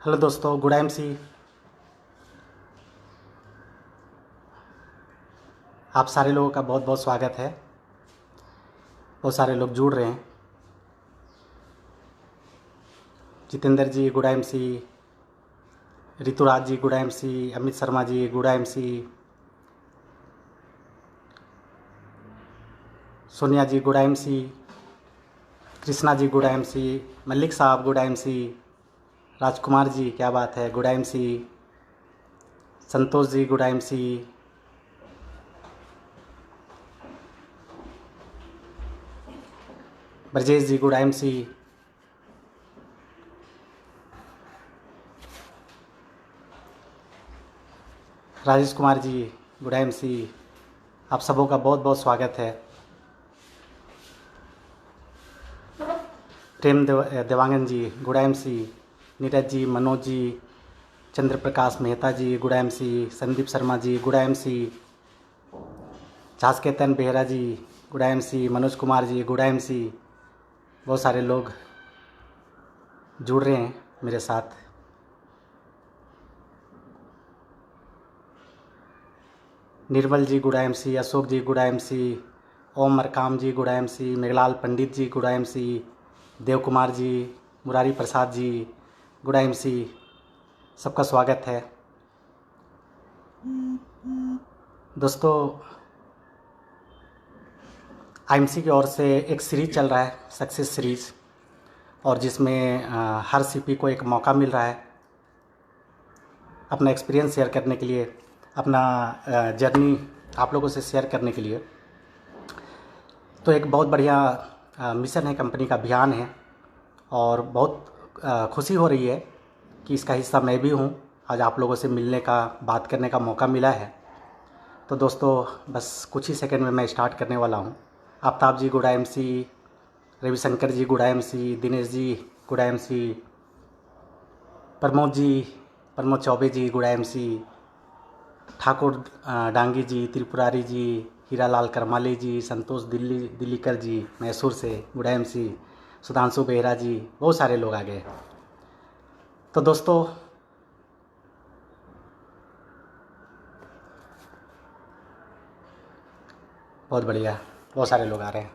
Hello दोस्तों, good MC. आप सारे लोगों का बहुत बहुत स्वागत है। बहुत सारे लोग जुड़ रहे हैं। जितेंद्र जी गुड एमसी, ऋतुराज जी good MC, Amit Sharma ji good MC, Sonia जी good MC, Krishna ji good MC, Mallik साहब गुड एमसी, राजकुमार जी क्या बात है good MC, Santosh ji good MC, Brajesh जी good MC, Rajesh Kumar ji good MC. आप सबों का बहुत बहुत स्वागत है। देवांगन जी गुड एमसी, नीरज जी, मनोज जी, चंद्र प्रकाश मेहता जी good MC, Sandeep Sharma ji good MC, झासकेतन Behera जी good MC, Manoj Kumar ji good MC. बहुत सारे लोग जुड़ रहे हैं मेरे साथ। निर्मल जी गुड एमसी, अशोक जी गुड एमसी, ओम मरकाम जी गुड एमसी, मेघलाल पंडित जी good MC, Dev Kumar ji, Murari Prasad ji good MC. सबका स्वागत है दोस्तों। आईएमसी की ओर से एक सीरीज़ चल रहा है, सक्सेस सीरीज़, और जिसमें हर सीपी को एक मौका मिल रहा है अपना एक्सपीरियंस शेयर करने के लिए, अपना जर्नी आप लोगों से शेयर करने के लिए। तो एक बहुत बढ़िया मिशन है, कंपनी का अभियान है, और बहुत खुशी हो रही है कि इसका हिस्सा मैं भी हूँ। आज आप लोगों से मिलने का, बात करने का मौका मिला है। तो दोस्तों बस कुछ ही सेकंड में मैं स्टार्ट करने वाला हूँ। आफ्ताब जी गुड एमसी, रविशंकर जी good MC, Dinesh ji good MC, Pramod Choubey जी गुड एमसी, ठाकुर डांगी जी, त्रिपुरारी जी, हीरालाल करमाली जी, संतोष दिल्लीकर जी मैसूर से गुड एमसी, सुधांशु बेहरा जी, बहुत सारे लोग आ गए। तो दोस्तों बहुत बढ़िया, बहुत सारे लोग आ रहे हैं।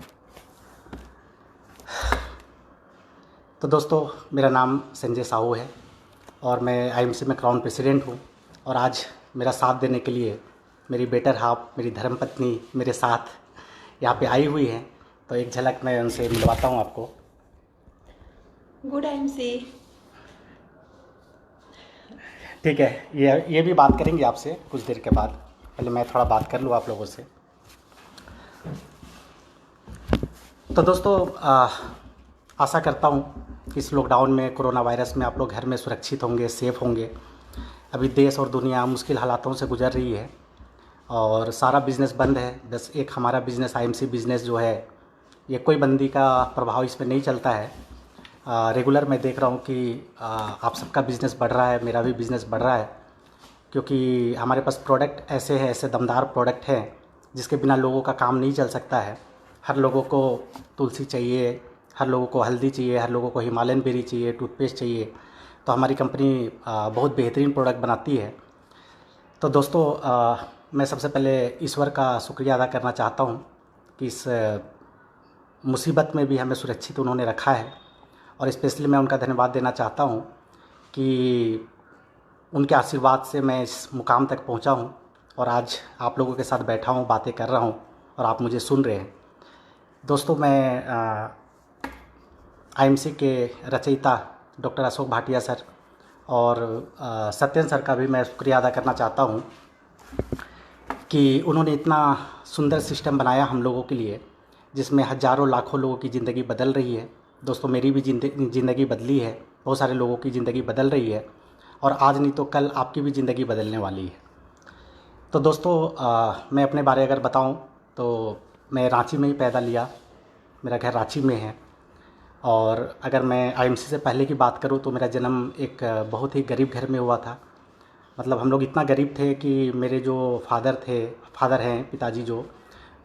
तो दोस्तों मेरा नाम संजय साहू है और मैं आईएमसी में क्राउन प्रेसिडेंट हूँ। और आज मेरा साथ देने के लिए मेरी बेटर हाफ, मेरी धर्मपत्नी मेरे साथ यहाँ पे आई हुई है। तो एक झलक मैं उनसे मिलवाता हूँ आपको। Good MC. ठीक है, ये भी बात करेंगे आपसे कुछ देर के बाद। पहले मैं थोड़ा बात कर लूँ आप लोगों से। तो दोस्तों आशा करता हूँ कि इस लॉकडाउन में, कोरोना वायरस में आप लोग घर में सुरक्षित होंगे, सेफ़ होंगे। अभी देश और दुनिया मुश्किल हालातों से गुजर रही है और सारा बिज़नेस बंद है। बस एक हमारा बिज़नेस, आईएमसी बिज़नेस जो है, ये कोई बंदी का प्रभाव इस पर नहीं चलता है। रेगुलर मैं देख रहा हूँ कि आप सबका बिज़नेस बढ़ रहा है, मेरा भी बिज़नेस बढ़ रहा है, क्योंकि हमारे पास प्रोडक्ट ऐसे हैं, ऐसे दमदार प्रोडक्ट हैं जिसके बिना लोगों का काम नहीं चल सकता है। हर लोगों को तुलसी चाहिए, हर लोगों को हल्दी चाहिए, हर लोगों को हिमालयन बेरी चाहिए, टूथपेस्ट चाहिए। तो हमारी कंपनी बहुत बेहतरीन प्रोडक्ट बनाती है। तो दोस्तों मैं सबसे पहले ईश्वर का शुक्रिया अदा करना चाहता हूँ कि इस मुसीबत में भी हमें सुरक्षित उन्होंने रखा है। और स्पेशली मैं उनका धन्यवाद देना चाहता हूँ कि उनके आशीर्वाद से मैं इस मुकाम तक पहुँचा हूँ और आज आप लोगों के साथ बैठा हूँ, बातें कर रहा हूँ और आप मुझे सुन रहे हैं। दोस्तों मैं आईएमसी के रचयिता डॉक्टर अशोक भाटिया सर और सत्यन सर का भी मैं शुक्रिया अदा करना चाहता हूँ कि उन्होंने इतना सुंदर सिस्टम बनाया हम लोगों के लिए, जिसमें हज़ारों लाखों लोगों की ज़िंदगी बदल रही है। दोस्तों मेरी भी ज़िंदगी बदली है, बहुत सारे लोगों की ज़िंदगी बदल रही है, और आज नहीं तो कल आपकी भी ज़िंदगी बदलने वाली है। तो दोस्तों मैं अपने बारे अगर बताऊं तो मैं रांची में ही पैदा लिया, मेरा घर रांची में है। और अगर मैं आईएमसी से पहले की बात करूं तो मेरा जन्म एक बहुत ही गरीब घर में हुआ था। मतलब हम लोग इतना गरीब थे कि मेरे जो फादर हैं, पिताजी जो,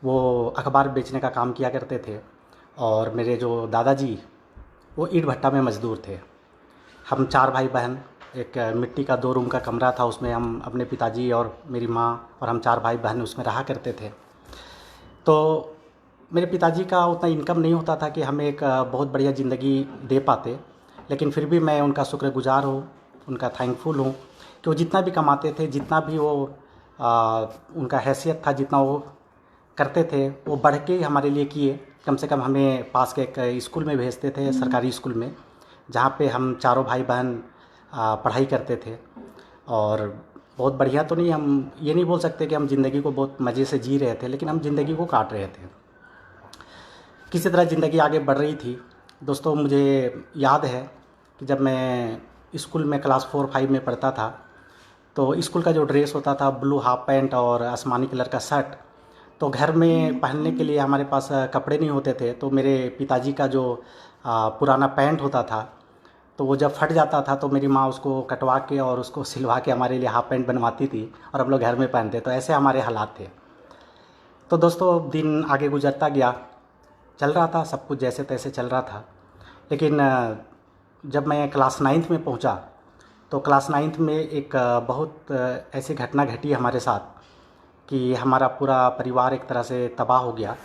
वो अखबार बेचने का काम किया करते थे, और मेरे जो दादाजी वो ईंट भट्टा में मज़दूर थे। हम 4 भाई बहन एक मिट्टी का 2 रूम का कमरा था, उसमें हम अपने पिताजी और मेरी माँ और हम 4 भाई बहन उसमें रहा करते थे। तो मेरे पिताजी का उतना इनकम नहीं होता था कि हमें एक बहुत बढ़िया ज़िंदगी दे पाते, लेकिन फिर भी मैं उनका शुक्रगुज़ार हूँ, उनका थैंकफुल हूँ कि वो जितना भी कमाते थे, जितना भी वो उनका हैसियत था, जितना वो करते थे, वो बढ़ के ही हमारे लिए किए। कम से कम हमें पास के एक स्कूल में भेजते थे, सरकारी स्कूल में, जहाँ पे हम चारों भाई बहन पढ़ाई करते थे। और बहुत बढ़िया तो नहीं, हम ये नहीं बोल सकते कि हम ज़िंदगी को बहुत मज़े से जी रहे थे, लेकिन हम ज़िंदगी को काट रहे थे। किसी तरह ज़िंदगी आगे बढ़ रही थी। दोस्तों, मुझे याद है कि जब मैं स्कूल में क्लास 4-5 में पढ़ता था, तो स्कूल का जो ड्रेस होता था, ब्लू हाफ पैंट और आसमानी कलर का शर्ट, तो घर में पहनने के लिए हमारे पास कपड़े नहीं होते थे। तो मेरे पिताजी का जो पुराना पैंट होता था, तो वो जब फट जाता था तो मेरी माँ उसको कटवा के और उसको सिलवा के हमारे लिए हाफ पैंट बनवाती थी और हम लोग घर में पहनते। तो ऐसे हमारे हालात थे। तो दोस्तों, दिन आगे गुजरता गया, चल रहा था, सब कुछ जैसे तैसे चल रहा था। लेकिन जब मैं क्लास 9th में पहुंचा, तो क्लास 9th में एक बहुत ऐसी घटना घटी हमारे साथ कि हमारा पूरा परिवार एक तरह से तबाह हो गया।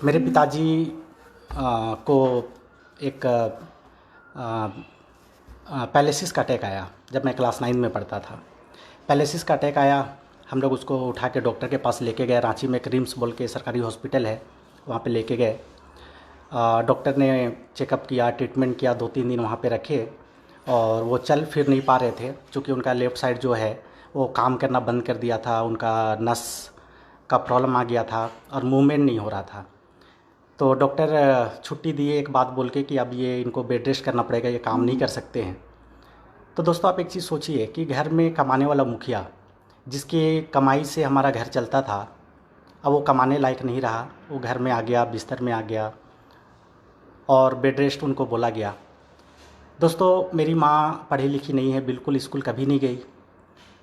मेरे पिताजी को एक पैलिसिस का अटैक आया जब मैं क्लास 9 में पढ़ता था। पैलिसिस का अटैक आया, हम लोग उसको उठा के डॉक्टर के पास लेके गए। रांची में एक रिम्स बोल के सरकारी हॉस्पिटल है, वहाँ पे लेके गए। डॉक्टर ने चेकअप किया, ट्रीटमेंट किया, 2-3 दिन वहाँ पे रखे और वो चल फिर नहीं पा रहे थे, क्योंकि उनका लेफ़्ट साइड जो है वो काम करना बंद कर दिया था, उनका नस का प्रॉब्लम आ गया था और मूवमेंट नहीं हो रहा था। तो डॉक्टर छुट्टी दिए एक बात बोल के कि अब ये इनको बेड रेस्ट करना पड़ेगा, ये काम नहीं कर सकते हैं। तो दोस्तों, आप एक चीज़ सोचिए कि घर में कमाने वाला मुखिया, जिसकी कमाई से हमारा घर चलता था, अब वो कमाने लायक नहीं रहा। वो घर में आ गया, बिस्तर में आ गया और बेड रेस्ट उनको बोला गया। दोस्तों, मेरी माँ पढ़ी लिखी नहीं है, बिल्कुल स्कूल कभी नहीं गई,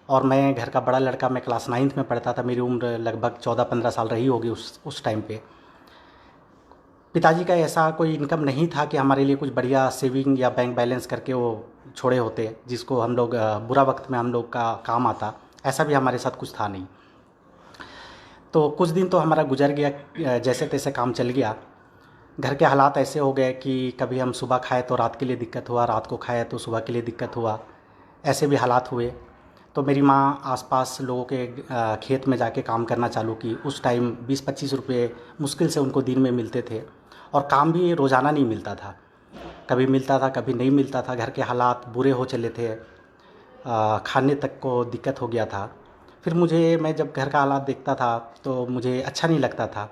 और मैं घर का बड़ा लड़का, मैं क्लास 9th में पढ़ता था। मेरी उम्र लगभग 14-15 साल रही होगी उस टाइम पे। पिताजी का ऐसा कोई इनकम नहीं था कि हमारे लिए कुछ बढ़िया सेविंग या बैंक बैलेंस करके वो छोड़े होते, जिसको हम लोग बुरा वक्त में हम लोग का काम आता। ऐसा भी हमारे साथ कुछ था नहीं। तो कुछ दिन तो हमारा गुजर गया, जैसे तैसे काम चल गया। घर के हालात ऐसे हो गए कि कभी हम सुबह खाए तो रात के लिए दिक्कत हुआ, रात को खाए तो सुबह के लिए दिक्कत हुआ, ऐसे भी हालात हुए। तो मेरी माँ आसपास लोगों के खेत में जाके काम करना चालू की। उस टाइम 20-25 रुपये मुश्किल से उनको दिन में मिलते थे, और काम भी रोज़ाना नहीं मिलता था, कभी मिलता था कभी नहीं मिलता था। घर के हालात बुरे हो चले थे, खाने तक को दिक्कत हो गया था। फिर मैं जब घर का हालात देखता था तो मुझे अच्छा नहीं लगता था।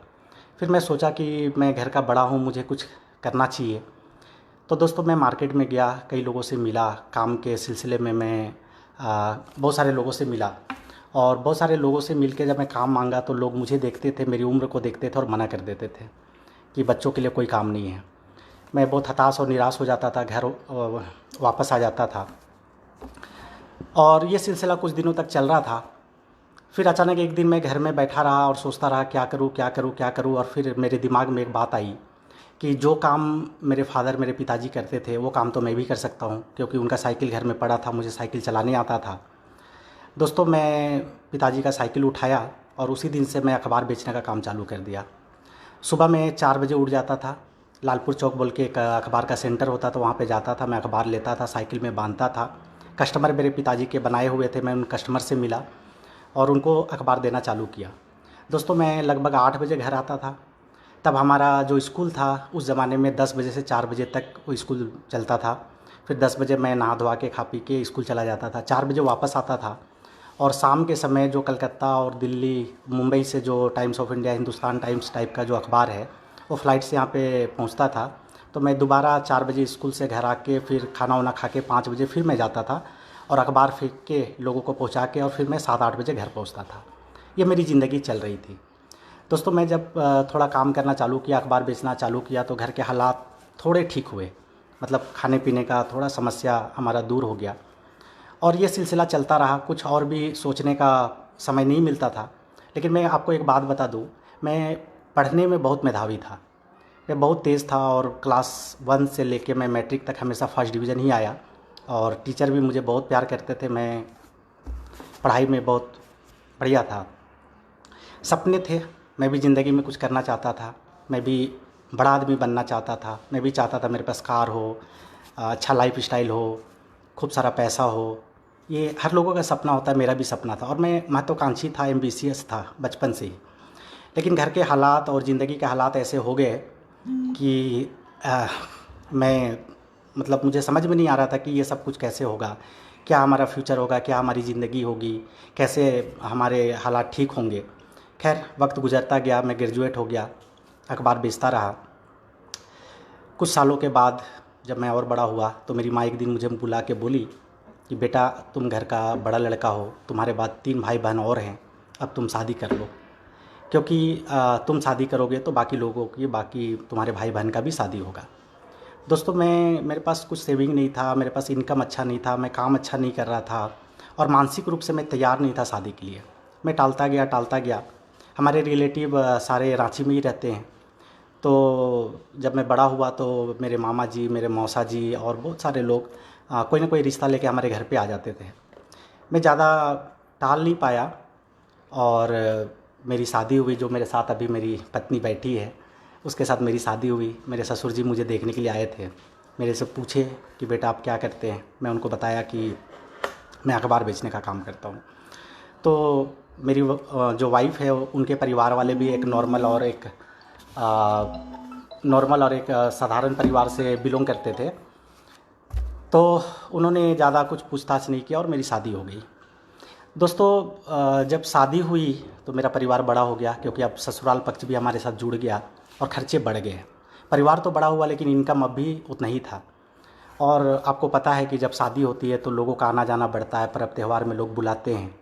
फिर मैं सोचा कि मैं घर का बड़ा हूँ, मुझे कुछ करना चाहिए। तो दोस्तों, मैं मार्केट में गया, कई लोगों से मिला, काम के सिलसिले में मैं बहुत सारे लोगों से मिला, और बहुत सारे लोगों से मिल के जब मैं काम मांगा तो लोग मुझे देखते थे, मेरी उम्र को देखते थे और मना कर देते थे कि बच्चों के लिए कोई काम नहीं है। मैं बहुत हताश और निराश हो जाता था, घर वापस आ जाता था, और ये सिलसिला कुछ दिनों तक चल रहा था। फिर अचानक एक दिन मैं घर में बैठा रहा और सोचता रहा, क्या करूँ क्या करूँ क्या करूँ। और फिर मेरे दिमाग में एक बात आई कि जो काम मेरे पिताजी करते थे, वो काम तो मैं भी कर सकता हूँ, क्योंकि उनका साइकिल घर में पड़ा था, मुझे साइकिल चलाने आता था। दोस्तों, मैं पिताजी का साइकिल उठाया और उसी दिन से मैं अखबार बेचने का काम चालू कर दिया। सुबह मैं 4 बजे उठ जाता था, लालपुर चौक बोल के एक अखबार का सेंटर होता था, वहाँ पे जाता था, मैं अखबार लेता था, साइकिल में बांधता था। कस्टमर मेरे पिताजी के बनाए हुए थे, मैं उन कस्टमर से मिला और उनको अखबार देना चालू किया। दोस्तों, मैं लगभग 8 बजे घर आता था। तब हमारा जो स्कूल था उस ज़माने में 10 बजे से 4 बजे तक वो स्कूल चलता था। फिर 10 बजे मैं नहा धोवा के खा पी के स्कूल चला जाता था, 4 बजे वापस आता था। और शाम के समय जो कलकत्ता और दिल्ली, मुंबई से जो times of India, Hindustan times type का जो अखबार है, वो फ़्लाइट से यहाँ पे पहुँचता था। तो मैं दोबारा 4 बजे स्कूल से घर आके फिर खाना वाना खा के 5 बजे फिर मैं जाता था और अखबार फेंक के लोगों को पहुँचा के, और फिर मैं 7-8 बजे घर पहुँचता था। ये मेरी ज़िंदगी चल रही थी। दोस्तों, मैं जब थोड़ा काम करना चालू किया, अखबार बेचना चालू किया, तो घर के हालात थोड़े ठीक हुए, मतलब खाने पीने का थोड़ा समस्या हमारा दूर हो गया। और ये सिलसिला चलता रहा, कुछ और भी सोचने का समय नहीं मिलता था। लेकिन मैं आपको एक बात बता दूं, मैं पढ़ने में बहुत मेधावी था, मैं बहुत तेज़ था, और क्लास 1 से लेके मैं मैट्रिक तक हमेशा फर्स्ट डिवीज़न ही आया। और टीचर भी मुझे बहुत प्यार करते थे। मैं पढ़ाई में बहुत बढ़िया था। सपने थे, मैं भी ज़िंदगी में कुछ करना चाहता था। मैं भी बड़ा आदमी बनना चाहता था। मैं भी चाहता था मेरे पास कार हो, अच्छा लाइफ स्टाइल हो, खूब सारा पैसा हो। ये हर लोगों का सपना होता है, मेरा भी सपना था और मैं महत्वाकांक्षी था, एम्बिशियस था बचपन से ही। लेकिन घर के हालात और ज़िंदगी के हालात ऐसे हो गए कि मैं मतलब मुझे समझ में नहीं आ रहा था कि ये सब कुछ कैसे होगा, क्या हमारा फ्यूचर होगा, क्या हमारी ज़िंदगी होगी, कैसे हमारे हालात ठीक होंगे। खैर वक्त गुजरता गया, मैं ग्रेजुएट हो गया, अखबार बेचता रहा। कुछ सालों के बाद जब मैं और बड़ा हुआ तो मेरी माँ एक दिन मुझे बुला के बोली कि बेटा तुम घर का बड़ा लड़का हो, तुम्हारे बाद 3 भाई बहन और हैं, अब तुम शादी कर लो, क्योंकि तुम शादी करोगे तो बाकी लोगों की, बाकी तुम्हारे भाई बहन का भी शादी होगा। दोस्तों मेरे पास कुछ सेविंग नहीं था, मेरे पास इनकम अच्छा नहीं था, मैं काम अच्छा नहीं कर रहा था और मानसिक रूप से मैं तैयार नहीं था शादी के लिए। मैं टालता गया। हमारे रिलेटिव सारे रांची में ही रहते हैं। तो जब मैं बड़ा हुआ तो मेरे मामा जी, मेरे मौसा जी और बहुत सारे लोग कोई ना कोई रिश्ता लेके हमारे घर पे आ जाते थे। मैं ज़्यादा टाल नहीं पाया और मेरी शादी हुई। जो मेरे साथ अभी मेरी पत्नी बैठी है, उसके साथ मेरी शादी हुई। मेरे ससुर जी मुझे देखने के लिए आए थे। मेरे से पूछे कि बेटा आप क्या करते हैं। मैं उनको बताया कि मैं अखबार बेचने का काम करता हूँ। तो मेरी जो वाइफ़ है उनके परिवार वाले भी एक नॉर्मल और एक साधारण परिवार से बिलोंग करते थे। तो उन्होंने ज़्यादा कुछ पूछताछ नहीं किया और मेरी शादी हो गई। दोस्तों जब शादी हुई तो मेरा परिवार बड़ा हो गया, क्योंकि अब ससुराल पक्ष भी हमारे साथ जुड़ गया और खर्चे बढ़ गए। परिवार तो बड़ा हुआ लेकिन इनकम अब भी उतना ही था। और आपको पता है कि जब शादी होती है तो लोगों का आना जाना बढ़ता है, पर्व त्यौहार में लोग बुलाते हैं।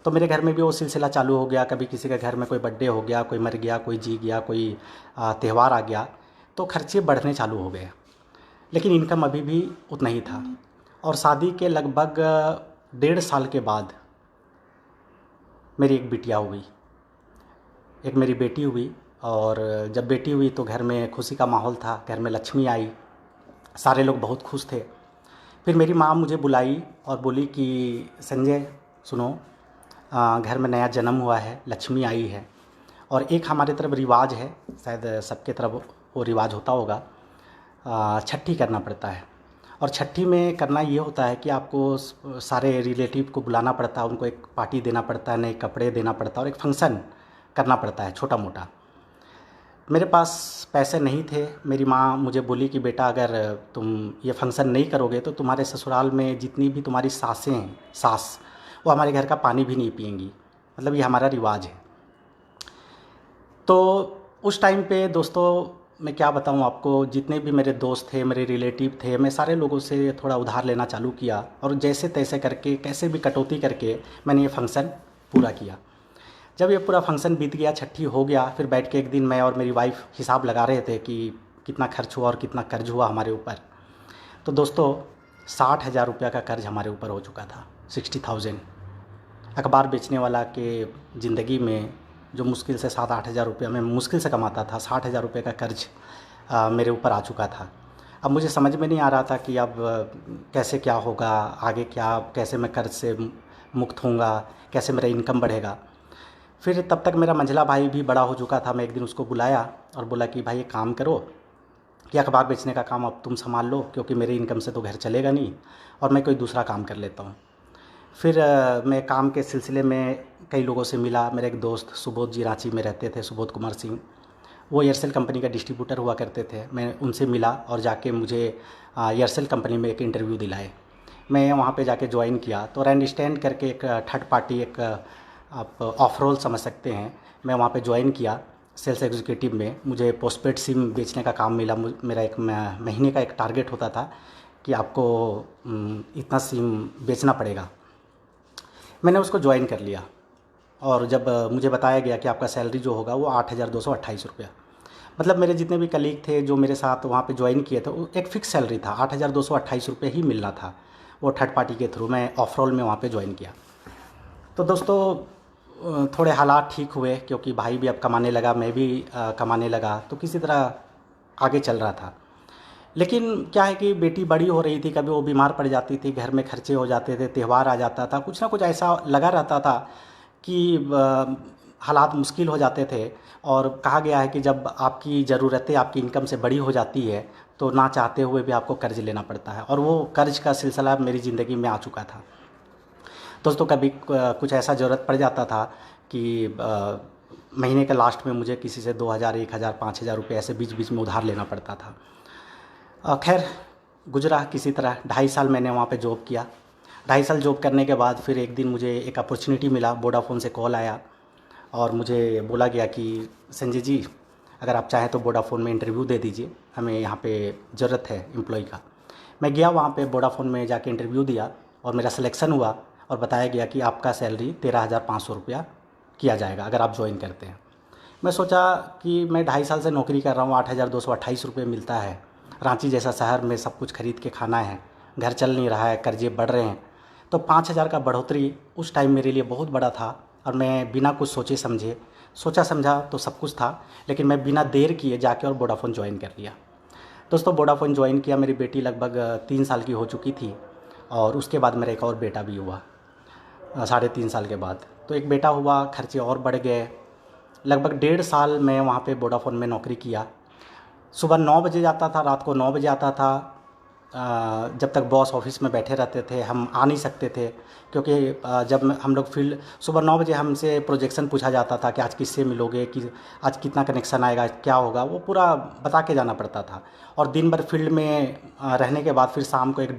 तो मेरे घर में भी वो सिलसिला चालू हो गया। कभी किसी के घर में कोई बर्थडे हो गया, कोई मर गया, कोई जी गया, कोई त्यौहार आ गया, तो खर्चे बढ़ने चालू हो गए। लेकिन इनकम अभी भी उतना ही था। और शादी के लगभग 1.5 साल के बाद मेरी एक बिटिया हुई, एक मेरी बेटी हुई। और जब बेटी हुई तो घर में खुशी का माहौल था, घर में लक्ष्मी आई, सारे लोग बहुत खुश थे। फिर मेरी माँ मुझे बुलाई और बोली कि संजय सुनो, घर में नया जन्म हुआ है, लक्ष्मी आई है। और एक हमारे तरफ रिवाज है, शायद सबके तरफ वो रिवाज होता होगा, छठी करना पड़ता है। और छठी में करना ये होता है कि आपको सारे रिलेटिव को बुलाना पड़ता है, उनको एक पार्टी देना पड़ता है, नए कपड़े देना पड़ता है और एक फंक्शन करना पड़ता है छोटा मोटा। मेरे पास पैसे नहीं थे। मेरी माँ मुझे बोली कि बेटा अगर तुम ये फंक्शन नहीं करोगे तो तुम्हारे ससुराल में जितनी भी तुम्हारी सासें हैं, सास, वो हमारे घर का पानी भी नहीं पिएंगी, मतलब ये हमारा रिवाज है। तो उस टाइम पे दोस्तों मैं क्या बताऊँ आपको, जितने भी मेरे दोस्त थे, मेरे रिलेटिव थे, मैं सारे लोगों से थोड़ा उधार लेना चालू किया और जैसे तैसे करके, कैसे भी कटौती करके मैंने ये फंक्शन पूरा किया। जब ये पूरा फंक्शन बीत गया, छठी हो गया, फिर बैठ के एक दिन मैं और मेरी वाइफ हिसाब लगा रहे थे कि कितना खर्च हुआ और कितना कर्ज हुआ हमारे ऊपर। तो दोस्तों 60,000 रुपया का कर्ज हमारे ऊपर हो चुका था, 60,000। अखबार बेचने वाला के ज़िंदगी में जो मुश्किल से 7-8 हज़ार रुपया मैं मुश्किल से कमाता था, 60,000 रुपये का कर्ज मेरे ऊपर आ चुका था। अब मुझे समझ में नहीं आ रहा था कि अब कैसे क्या होगा आगे, क्या कैसे मैं कर्ज से मुक्त होऊंगा, कैसे मेरा इनकम बढ़ेगा। फिर तब तक मेरा मंझला भाई भी बड़ा हो चुका था। मैं एक दिन उसको बुलाया और बोला कि भाई एक काम करो कि अखबार बेचने का काम अब तुम संभाल लो, क्योंकि मेरी इनकम से तो घर चलेगा नहीं और मैं कोई दूसरा काम कर लेता हूँ। फिर मैं काम के सिलसिले में कई लोगों से मिला। मेरे एक दोस्त सुबोध जी रांची में रहते थे, सुबोध कुमार सिंह, वो एयरसेल कंपनी का डिस्ट्रीब्यूटर हुआ करते थे। मैं उनसे मिला और जाके मुझे एयरसेल कंपनी में एक इंटरव्यू दिलाए। मैं वहाँ पे जाके ज्वाइन किया। तो रैंड स्टैंड करके एक थर्ड पार्टी, एक आप ऑफ रोल समझ सकते हैं, मैं वहाँ पे ज्वाइन किया सेल्स एग्जीक्यूटिव में। मुझे पोस्टपेड सिम बेचने का काम मिला। मेरा एक महीने का एक टारगेट होता था कि आपको इतना सिम बेचना पड़ेगा। मैंने उसको ज्वाइन कर लिया और जब मुझे बताया गया कि आपका सैलरी जो होगा वो 8,228 रुपया, मतलब मेरे जितने भी कलीग थे जो मेरे साथ वहाँ पे ज्वाइन किए थे, एक फ़िक्स सैलरी था, 8,228 रुपये ही मिलना था। वो थर्ड पार्टी के थ्रू मैं ऑफ रोल में वहाँ पे ज्वाइन किया। तो दोस्तों थोड़े हालात ठीक हुए, क्योंकि भाई भी अब कमाने लगा, मैं भी कमाने लगा, तो किसी तरह आगे चल रहा था। लेकिन क्या है कि बेटी बड़ी हो रही थी, कभी वो बीमार पड़ जाती थी, घर में खर्चे हो जाते थे, त्यौहार आ जाता था, कुछ ना कुछ ऐसा लगा रहता था कि हालात मुश्किल हो जाते थे। और कहा गया है कि जब आपकी ज़रूरतें आपकी इनकम से बड़ी हो जाती है तो ना चाहते हुए भी आपको कर्ज़ लेना पड़ता है, और वो कर्ज़ का सिलसिला मेरी ज़िंदगी में आ चुका था। दोस्तों कभी कुछ ऐसा ज़रूरत पड़ जाता था कि महीने के लास्ट में मुझे किसी से 2000, 1000, 5000 रुपये ऐसे बीच बीच में उधार लेना पड़ता था। खैर गुजरा किसी तरह। 2.5 साल मैंने वहाँ पे जॉब किया। 2.5 साल जॉब करने के बाद फिर एक दिन मुझे एक अपॉर्चुनिटी मिला, वोडाफ़ोन से कॉल आया और मुझे बोला गया कि संजय जी, अगर आप चाहें तो वोडाफ़ोन में इंटरव्यू दे दीजिए, हमें यहाँ पे ज़रूरत है एम्प्लॉय का। मैं गया वहाँ पे वोडाफ़ोन में जाके इंटरव्यू दिया और मेरा सिलेक्शन हुआ और बताया गया कि आपका सैलरी 13,500 रुपया किया जाएगा अगर आप ज्वाइन करते हैं। मैं सोचा कि मैं 2.5 साल से नौकरी कर रहा हूँ, 8,228 रुपये मिलता है, रांची जैसा शहर में सब कुछ खरीद के खाना है, घर चल नहीं रहा है, कर्जे बढ़ रहे हैं, तो 5,000 का बढ़ोतरी उस टाइम मेरे लिए बहुत बड़ा था। और मैं बिना कुछ सोचे समझे, सोचा समझा तो सब कुछ था, लेकिन मैं बिना देर किए जाके और वोडाफ़ोन ज्वाइन कर लिया। दोस्तों वोडाफ़ोन ज्वाइन किया, मेरी बेटी लगभग 3 साल की हो चुकी थी और उसके बाद मेरा एक और बेटा भी हुआ 3.5 साल के बाद। तो एक बेटा हुआ, खर्चे और बढ़ गए। लगभग 1.5 साल मैं वहाँ पे वोडाफ़ोन में नौकरी किया। सुबह 9 बजे जाता था, रात को 9 बजे आता था। जब तक बॉस ऑफिस में बैठे रहते थे हम आ नहीं सकते थे, क्योंकि जब हम लोग फील्ड सुबह 9 बजे हमसे प्रोजेक्शन पूछा जाता था कि आज किससे मिलोगे, कि आज कितना कनेक्शन आएगा, क्या होगा, वो पूरा बता के जाना पड़ता था। और दिन भर फील्ड में रहने के बाद फिर शाम को एक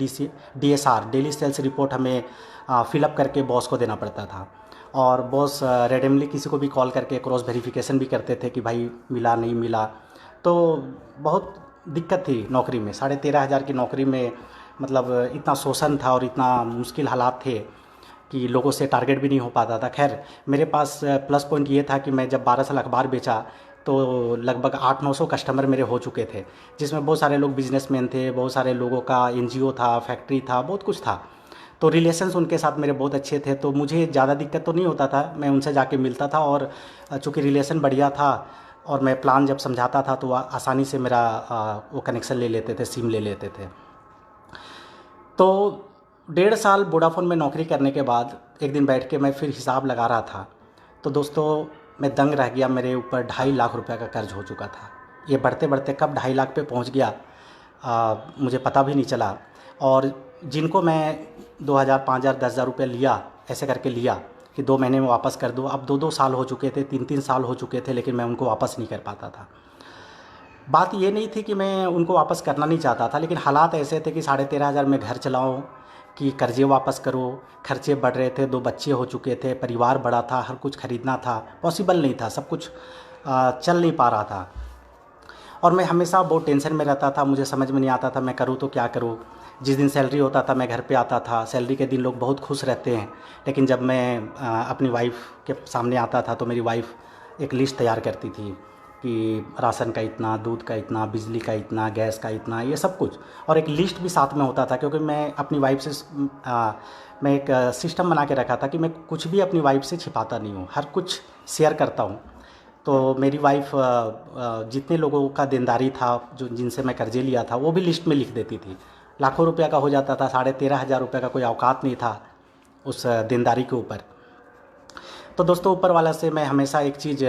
DSR डेली सेल्स रिपोर्ट हमें फिलअप करके बॉस को देना पड़ता था। और बॉस रेंडमली किसी को भी कॉल करके क्रॉस वेरिफिकेशन भी करते थे कि भाई मिला नहीं मिला। तो बहुत दिक्कत थी नौकरी में। 13,500 की नौकरी में मतलब इतना शोषण था और इतना मुश्किल हालात थे कि लोगों से टारगेट भी नहीं हो पाता था। खैर मेरे पास प्लस पॉइंट ये था कि मैं जब 12 साल अखबार बेचा तो लगभग 800-900 कस्टमर मेरे हो चुके थे, जिसमें बहुत सारे लोग बिजनेसमैन थे, बहुत सारे लोगों का NGO था, फैक्ट्री था, बहुत कुछ था। तो रिलेशंस उनके साथ मेरे बहुत अच्छे थे, तो मुझे ज़्यादा दिक्कत तो नहीं होता था, मैं उनसे जाके मिलता था। और चूँकि रिलेशन बढ़िया था और मैं प्लान जब समझाता था तो आसानी से मेरा वो कनेक्शन ले लेते थे, सिम ले लेते थे। तो 1.5 साल वोडाफ़ोन में नौकरी करने के बाद एक दिन बैठ के मैं फिर हिसाब लगा रहा था, तो दोस्तों मैं दंग रह गया। मेरे ऊपर 2.5 लाख रुपए का कर्ज हो चुका था। ये बढ़ते बढ़ते कब 2.5 लाख पे पहुंच गया मुझे पता भी नहीं चला। और जिनको मैं 2,000, 5,000, 10,000 रुपये लिया, ऐसे करके लिया कि 2 महीने में वापस कर दूँ, अब 2-2 साल हो चुके थे, 3-3 साल हो चुके थे, लेकिन मैं उनको वापस नहीं कर पाता था। बात ये नहीं थी कि मैं उनको वापस करना नहीं चाहता था, लेकिन हालात ऐसे थे कि 13,500 में घर चलाऊँ कि कर्ज़े वापस करो, खर्चे बढ़ रहे थे, 2 बच्चे हो चुके थे, परिवार बड़ा था, हर कुछ ख़रीदना था, पॉसिबल नहीं था, सब कुछ चल नहीं पा रहा था। और मैं हमेशा बहुत टेंशन में रहता था, मुझे समझ में नहीं आता था मैं करूँ तो क्या करूँ। जिस दिन सैलरी होता था मैं घर पे आता था, सैलरी के दिन लोग बहुत खुश रहते हैं, लेकिन जब मैं अपनी वाइफ़ के सामने आता था तो मेरी वाइफ़ एक लिस्ट तैयार करती थी कि राशन का इतना, दूध का इतना, बिजली का इतना, गैस का इतना, ये सब कुछ। और एक लिस्ट भी साथ में होता था, क्योंकि मैं अपनी वाइफ़ से मैं एक सिस्टम बना के रखा था कि मैं कुछ भी अपनी वाइफ़ से छिपाता नहीं हूँ, हर कुछ शेयर करता हूँ। तो मेरी वाइफ़ जितने लोगों का देनदारी था, जो जिनसे मैं कर्ज़े लिया था, वो भी लिस्ट में लिख देती थी। लाखों रुपया का हो जाता था, 13,500 रुपये का कोई औकात नहीं था उस देनदारी के ऊपर। तो दोस्तों ऊपर वाला से मैं हमेशा एक चीज़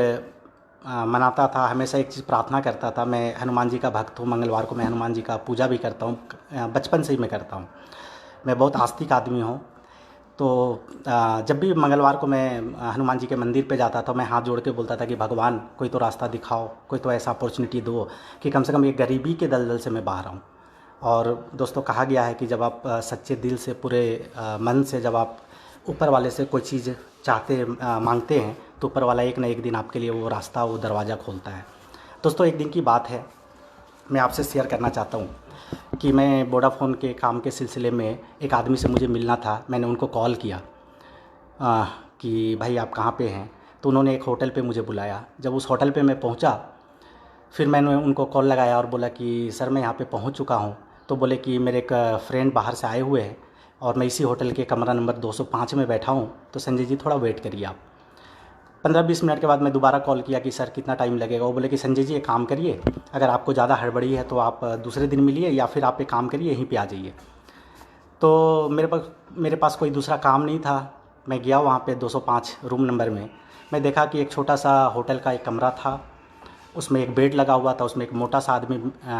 मनाता था, हमेशा एक चीज़ प्रार्थना करता था। मैं हनुमान जी का भक्त हूँ, मंगलवार को मैं हनुमान जी का पूजा भी करता हूँ, बचपन से ही मैं करता हूँ। मैं बहुत आस्तिक आदमी हूँ। तो जब भी मंगलवार को मैं हनुमान जी के मंदिर पे जाता था, मैं हाथ जोड़ के बोलता था कि भगवान कोई तो रास्ता दिखाओ, कोई तो ऐसा अपॉर्चुनिटी दो कि कम से कम ये गरीबी के दलदल से मैं बाहर आऊँ। और दोस्तों कहा गया है कि जब आप सच्चे दिल से, पूरे मन से जब आप ऊपर वाले से कोई चीज़ मांगते हैं तो ऊपर वाला एक ना एक दिन आपके लिए वो रास्ता, वो दरवाज़ा खोलता है। दोस्तों एक दिन की बात है, मैं आपसे शेयर करना चाहता हूँ कि मैं वोडाफ़ोन के काम के सिलसिले में एक आदमी से मुझे मिलना था। मैंने उनको कॉल किया कि भाई आप कहाँ पे हैं, तो उन्होंने एक होटल पे मुझे बुलाया। जब उस होटल पे मैं पहुँचा, फिर मैंने उनको कॉल लगाया और बोला कि सर मैं यहाँ पे पहुँच चुका हूँ। तो बोले कि मेरे एक फ्रेंड बाहर से आए हुए हैं और मैं इसी होटल के कमरा नंबर 205 में बैठा हूँ, तो संजय जी थोड़ा वेट करिए आप। 15-20 मिनट के बाद मैं दोबारा कॉल किया कि सर कितना टाइम लगेगा। वो बोले कि संजय जी एक काम करिए, अगर आपको ज़्यादा हड़बड़ी है तो आप दूसरे दिन मिलिए, या फिर आप एक काम करिए यहीं पे आ जाइए। तो मेरे पास कोई दूसरा काम नहीं था। मैं गया वहाँ पे 205 रूम नंबर में। मैं देखा कि एक छोटा सा होटल का एक कमरा था, उसमें एक बेड लगा हुआ था, उसमें एक मोटा सा आदमी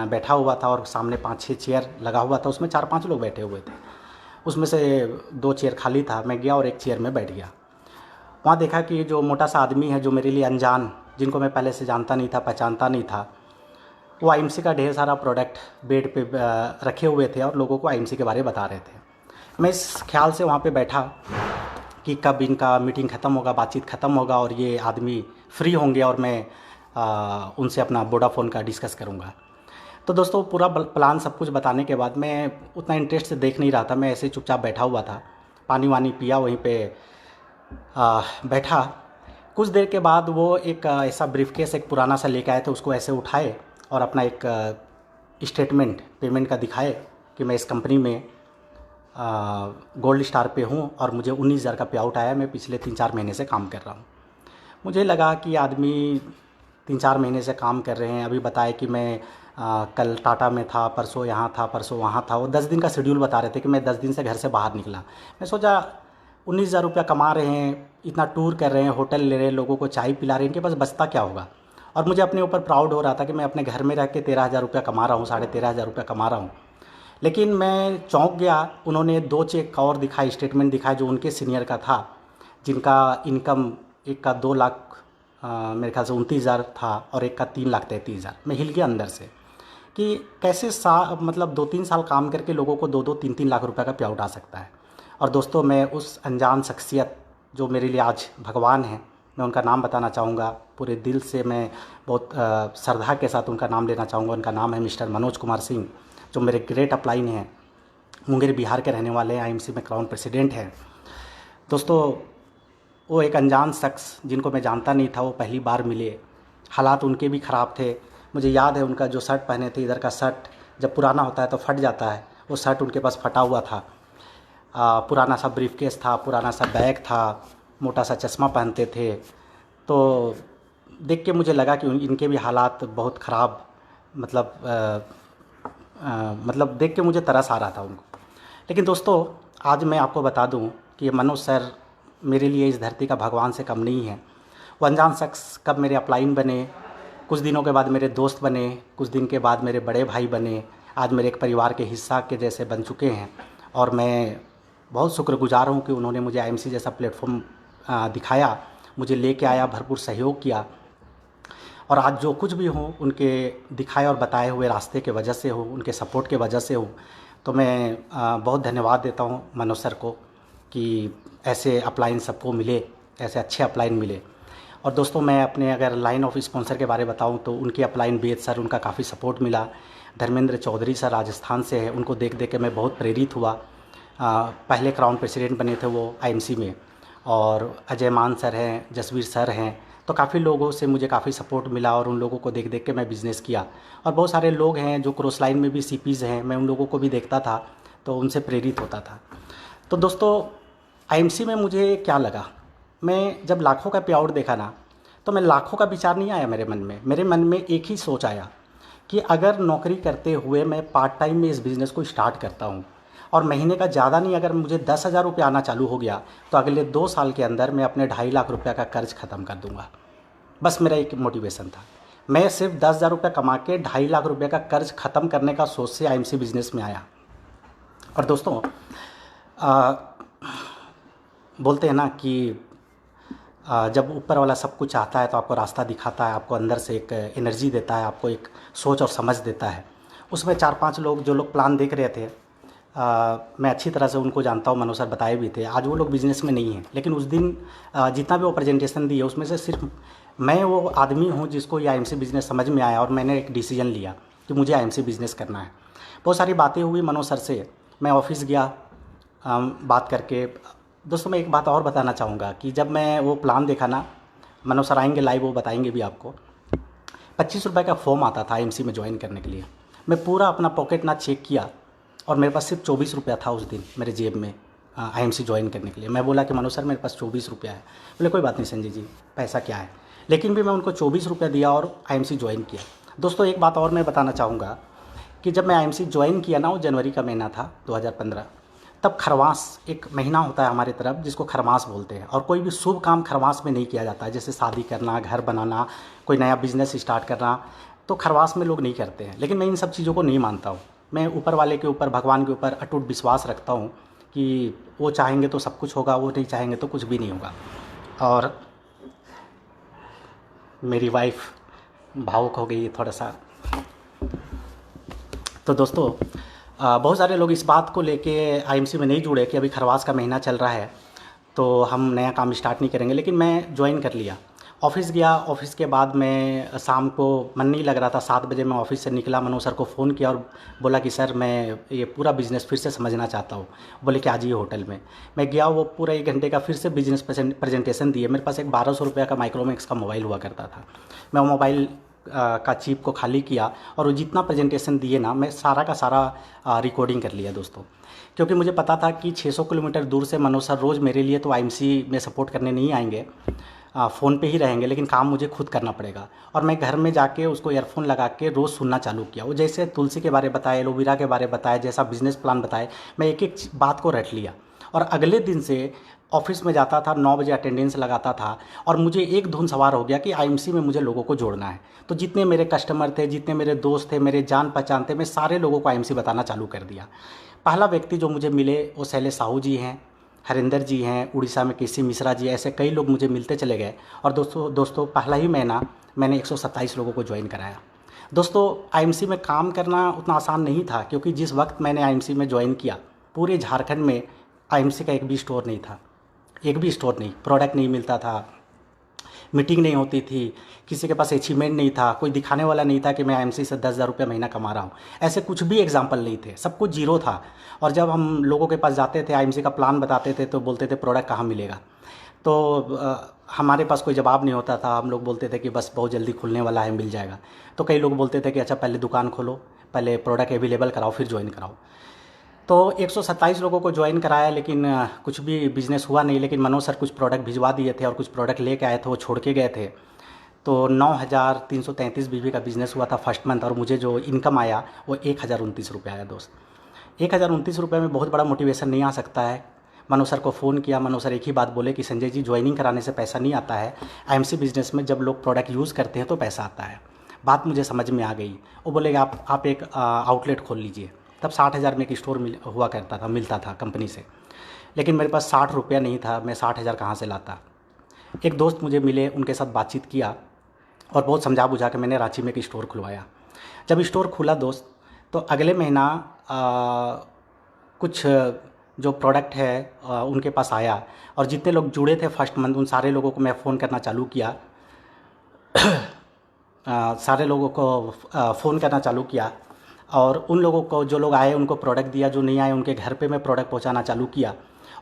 बैठा हुआ था, और सामने 5-6 चेयर लगा हुआ था, उसमें 4-5 लोग बैठे हुए थे। उसमें से 2 चेयर खाली था। मैं गया और एक चेयर में बैठ गया। वहाँ देखा कि जो मोटा सा आदमी है, जो मेरे लिए अनजान, जिनको मैं पहले से जानता नहीं था, पहचानता नहीं था, वो आईएमसी का ढेर सारा प्रोडक्ट बेड पे रखे हुए थे और लोगों को आईएमसी के बारे में बता रहे थे। मैं इस ख्याल से वहाँ पे बैठा कि कब इनका मीटिंग ख़त्म होगा, बातचीत ख़त्म होगा और ये आदमी फ्री होंगे और मैं उनसे अपना वोडाफ़ोन का डिस्कस करूँगा। तो दोस्तों पूरा प्लान सब कुछ बताने के बाद मैं उतना इंटरेस्ट से देख नहीं रहा था। मैं ऐसे ही चुपचाप बैठा हुआ था, पानी वानी पिया, वहीं पे बैठा। कुछ देर के बाद वो एक ऐसा ब्रीफकेस एक पुराना सा लेके आए थे, उसको ऐसे उठाए और अपना एक स्टेटमेंट पेमेंट का दिखाए कि मैं इस कंपनी में गोल्ड स्टार पे हूँ और मुझे 19,000 का पे आउट आया, मैं पिछले 3-4 महीने से काम कर रहा हूँ। मुझे लगा कि आदमी 3-4 महीने से काम कर रहे हैं, अभी बताए कि मैं कल टाटा में था, परसों यहाँ था, परसों वहाँ था। वो 10 दिन का शेड्यूल बता रहे थे कि मैं 10 दिन से घर से बाहर निकला। मैं सोचा 19,000 रुपया कमा रहे हैं, इतना टूर कर रहे हैं, होटल ले रहे हैं, लोगों को चाय पिला रहे हैं, इनके पास बचता क्या होगा। और मुझे अपने ऊपर प्राउड हो रहा था कि मैं अपने घर में रह के 13,000 रुपया कमा रहा हूँ, 13,500 रुपया कमा रहा हूँ। लेकिन मैं चौंक गया। उन्होंने 2 चेक और दिखाए, स्टेटमेंट दिखाए जो उनके सीनियर का था, जिनका इनकम एक का 2 लाख मेरे ख्याल से 29,000 था और एक का 3,33,000। मैं हिल गया अंदर से कि कैसे मतलब 2-3 साल काम करके लोगों को 2-2, 3-3 लाख रुपए का पे आउट आ सकता है। और दोस्तों मैं उस अनजान शख्सियत जो मेरे लिए आज भगवान हैं, मैं उनका नाम बताना चाहूँगा। पूरे दिल से मैं बहुत श्रद्धा के साथ उनका नाम लेना चाहूँगा। उनका नाम है मिस्टर मनोज कुमार सिंह, जो मेरे ग्रेट अपलाइन हैं, मुंगेर बिहार के रहने वाले हैं, आईएमसी में क्राउन प्रेसिडेंट हैं। दोस्तों वो एक अनजान शख्स जिनको मैं जानता नहीं था, वो पहली बार मिले। हालात उनके भी ख़राब थे। मुझे याद है उनका जो शर्ट पहने थे, इधर का शर्ट जब पुराना होता है तो फट जाता है, वो शर्ट उनके पास फटा हुआ था। पुराना सा ब्रीफकेस था, पुराना सा बैग था, मोटा सा चश्मा पहनते थे। तो देख के मुझे लगा कि इनके भी हालात बहुत ख़राब, मतलब देख के मुझे तरस आ रहा था उनको। लेकिन दोस्तों आज मैं आपको बता दूं कि मनोज सर मेरे लिए इस धरती का भगवान से कम नहीं है। वो अनजान शख्स कब मेरे अपलाइन बने, कुछ दिनों के बाद मेरे दोस्त बने, कुछ दिन के बाद मेरे बड़े भाई बने, आज मेरे एक परिवार के हिस्सा के जैसे बन चुके हैं। और मैं बहुत शुक्रगुजार हूँ कि उन्होंने मुझे आईएमसी जैसा प्लेटफॉर्म दिखाया, मुझे लेके आया, भरपूर सहयोग किया। और आज जो कुछ भी हो उनके दिखाए और बताए हुए रास्ते के वजह से हो, उनके सपोर्ट के वजह से हो। तो मैं बहुत धन्यवाद देता हूँ मनोज सर को कि ऐसे अपलाइन सबको मिले, ऐसे अच्छे अपलाइन मिले। और दोस्तों मैं अपने अगर लाइन ऑफ स्पॉन्सर के बारे में बताऊँ तो उनके अपलाइन वेद सर, उनका काफ़ी सपोर्ट मिला। धर्मेंद्र चौधरी सर राजस्थान से है, उनको देख देख के मैं बहुत प्रेरित हुआ। पहले क्राउन प्रेसिडेंट बने थे वो आईएमसी में। और अजय मान सर हैं, जसवीर सर हैं, तो काफ़ी लोगों से मुझे काफ़ी सपोर्ट मिला और उन लोगों को देख देख के मैं बिज़नेस किया। और बहुत सारे लोग हैं जो क्रॉस लाइन में भी सीपीज़ हैं, मैं उन लोगों को भी देखता था तो उनसे प्रेरित होता था। तो दोस्तों आईएमसी में मुझे क्या लगा, मैं जब लाखों का पे आउट देखा ना, तो मैं लाखों का विचार नहीं आया मेरे मन में। मेरे मन में एक ही सोच आया कि अगर नौकरी करते हुए मैं पार्ट टाइम में इस बिज़नेस को स्टार्ट करता हूँ और महीने का ज़्यादा नहीं, अगर मुझे 10,000 रुपये आना चालू हो गया तो अगले 2 साल के अंदर मैं अपने 2.5 लाख रुपये का कर्ज ख़त्म कर दूँगा। बस मेरा एक मोटिवेशन था। मैं सिर्फ 10,000 रुपये कमा के 2.5 लाख रुपये का कर्ज ख़त्म करने का सोच से आईएमसी बिज़नेस में आया। और दोस्तों बोलते हैं ना कि जब ऊपर वाला सब कुछ चाहता है तो आपको रास्ता दिखाता है, आपको अंदर से एक एनर्जी देता है, आपको एक सोच और समझ देता है। उसमें 4-5 लोग जो लोग प्लान देख रहे थे, मैं अच्छी तरह से उनको जानता हूँ, मनोज सर बताए भी थे। आज वो लोग बिज़नेस में नहीं हैं, लेकिन उस दिन जितना भी वो प्रेजेंटेशन दी है उसमें से सिर्फ मैं वो आदमी हूँ जिसको ये आईएमसी बिज़नेस समझ में आया और मैंने एक डिसीजन लिया कि मुझे आईएमसी बिज़नेस करना है। बहुत सारी बातें हुई मनोज सर से, मैं ऑफिस गया बात करके। दोस्तों मैं एक बात और बताना चाहूँगा कि जब मैं वो प्लान देखा ना, मनोज सर आएंगे लाइव, वो बताएंगे भी आपको। 25 रुपये का फॉर्म आता था आईएमसी में ज्वाइन करने के लिए। मैं पूरा अपना पॉकेट ना चेक किया और मेरे पास सिर्फ 24 रुपया था उस दिन मेरे जेब में। आईएमसी ज्वाइन करने के लिए। मैं बोला कि मनोज सर मेरे पास 24 रुपया है। बोले कोई बात नहीं संजय जी, पैसा क्या है। लेकिन भी मैं उनको 24 रुपया दिया और आईएमसी ज्वाइन किया। दोस्तों एक बात और मैं बताना चाहूँगा कि जब मैं आईएमसी ज्वाइन किया ना, वो जनवरी का महीना था 2015, तब खरवास एक महीना होता है हमारे तरफ जिसको खरवास बोलते हैं, और कोई भी शुभ काम खरवास में नहीं किया जाता है, जैसे शादी करना, घर बनाना, कोई नया बिजनेस स्टार्ट करना, तो खरवास में लोग नहीं करते हैं। लेकिन मैं इन सब चीज़ों को नहीं मानता हूँ। मैं ऊपर वाले के ऊपर, भगवान के ऊपर अटूट विश्वास रखता हूँ कि वो चाहेंगे तो सब कुछ होगा, वो नहीं चाहेंगे तो कुछ भी नहीं होगा। और मेरी वाइफ भावुक हो गई थोड़ा सा। तो दोस्तों बहुत सारे लोग इस बात को लेके आईएमसी में नहीं जुड़े कि अभी खरवास का महीना चल रहा है तो हम नया काम स्टार्ट नहीं करेंगे। लेकिन मैं ज्वाइन कर लिया, ऑफ़िस गया। ऑफ़िस के बाद मैं शाम को मन नहीं लग रहा था, 7 बजे मैं ऑफ़िस से निकला, मनोज सर को फ़ोन किया और बोला कि सर मैं ये पूरा बिज़नेस फिर से समझना चाहता हूँ। बोले कि आ जाइए होटल में। मैं गया, वो पूरा 1 घंटे का फिर से बिज़नेस प्रेजेंटेशन दिए। मेरे पास एक 1200 रुपये का माइक्रोमैक्स का मोबाइल हुआ करता था। मैं वो मोबाइल का चिप को खाली किया और वो जितना प्रेजेंटेशन दिए ना, मैं सारा का सारा रिकॉर्डिंग कर लिया दोस्तों। क्योंकि मुझे पता था कि 600 किलोमीटर दूर से मनोज सर रोज़ मेरे लिए तो आईएमसी में सपोर्ट करने नहीं आएंगे, फ़ोन पे ही रहेंगे, लेकिन काम मुझे खुद करना पड़ेगा। और मैं घर में जाके उसको ईयरफोन लगा के रोज़ सुनना चालू किया। वो जैसे तुलसी के बारे बताए, एलोवेरा के बारे बताए, जैसा बिज़नेस प्लान बताए, मैं एक एक बात को रट लिया। और अगले दिन से ऑफ़िस में जाता था, 9 बजे अटेंडेंस लगाता था और मुझे एक धुन सवार हो गया कि आईएमसी में मुझे लोगों को जोड़ना है। तो जितने मेरे कस्टमर थे, जितने मेरे दोस्त थे, मेरे जान पहचान थे, मैं सारे लोगों को आईएमसी बताना चालू कर दिया। पहला व्यक्ति जो मुझे मिले वो शैलेश साहू जी हैं, हरिंदर जी हैं, उड़ीसा में केसी मिश्रा जी, ऐसे कई लोग मुझे मिलते चले गए। और दोस्तों पहला ही महीना मैंने 127 लोगों को ज्वाइन कराया। दोस्तों आईएमसी में काम करना उतना आसान नहीं था, क्योंकि जिस वक्त मैंने आईएमसी में ज्वाइन किया, पूरे झारखंड में आईएमसी का एक भी स्टोर नहीं था, एक भी स्टोर नहीं, प्रोडक्ट नहीं मिलता था, मीटिंग नहीं होती थी, किसी के पास अचीवमेंट नहीं था, कोई दिखाने वाला नहीं था कि मैं आईएमसी से 10,000 रुपये महीना कमा रहा हूँ। ऐसे कुछ भी एग्जाम्पल नहीं थे, सब कुछ जीरो था। और जब हम लोगों के पास जाते थे, आईएमसी का प्लान बताते थे, तो बोलते थे प्रोडक्ट कहाँ मिलेगा। तो हमारे पास कोई जवाब नहीं होता था। हम लोग बोलते थे कि बस बहुत जल्दी खुलने वाला है, मिल जाएगा। तो कई लोग बोलते थे कि अच्छा पहले दुकान खोलो, पहले प्रोडक्ट अवेलेबल कराओ, फिर ज्वाइन कराओ। तो 127 लोगों को ज्वाइन कराया, लेकिन कुछ भी बिज़नेस हुआ नहीं। लेकिन मनोज सर कुछ प्रोडक्ट भिजवा दिए थे और कुछ प्रोडक्ट लेके आए थे, वो छोड़ के गए थे। तो 9,333 बीवी का बिज़नेस हुआ था फर्स्ट मंथ, और मुझे जो इनकम आया वो 1,029 रुपये आया दोस्त। 1,029 रुपये में बहुत बड़ा मोटिवेशन नहीं आ सकता है। मनोज सर को फ़ोन किया, मनोज सर एक ही बात बोले कि संजय जी ज्वाइनिंग कराने से पैसा नहीं आता है, आईएमसी बिज़नेस में जब लोग प्रोडक्ट यूज़ करते हैं तो पैसा आता है। बात मुझे समझ में आ गई। वो बोले आप एक आउटलेट खोल लीजिए। तब 60,000 में एक स्टोर हुआ करता था, मिलता था कंपनी से। लेकिन मेरे पास 60 रुपया नहीं था, मैं 60,000 कहाँ से लाता। एक दोस्त मुझे मिले, उनके साथ बातचीत किया और बहुत समझा बुझा के मैंने रांची में एक स्टोर खुलवाया। जब स्टोर खुला दोस्त, तो अगले महीना कुछ जो प्रोडक्ट है उनके पास आया, और जितने लोग जुड़े थे फर्स्ट मंथ, उन सारे लोगों को मैं फ़ोन करना चालू किया। सारे लोगों को फ़ोन करना चालू किया, और उन लोगों को, जो लोग आए उनको प्रोडक्ट दिया, जो नहीं आए उनके घर पे मैं प्रोडक्ट पहुंचाना चालू किया।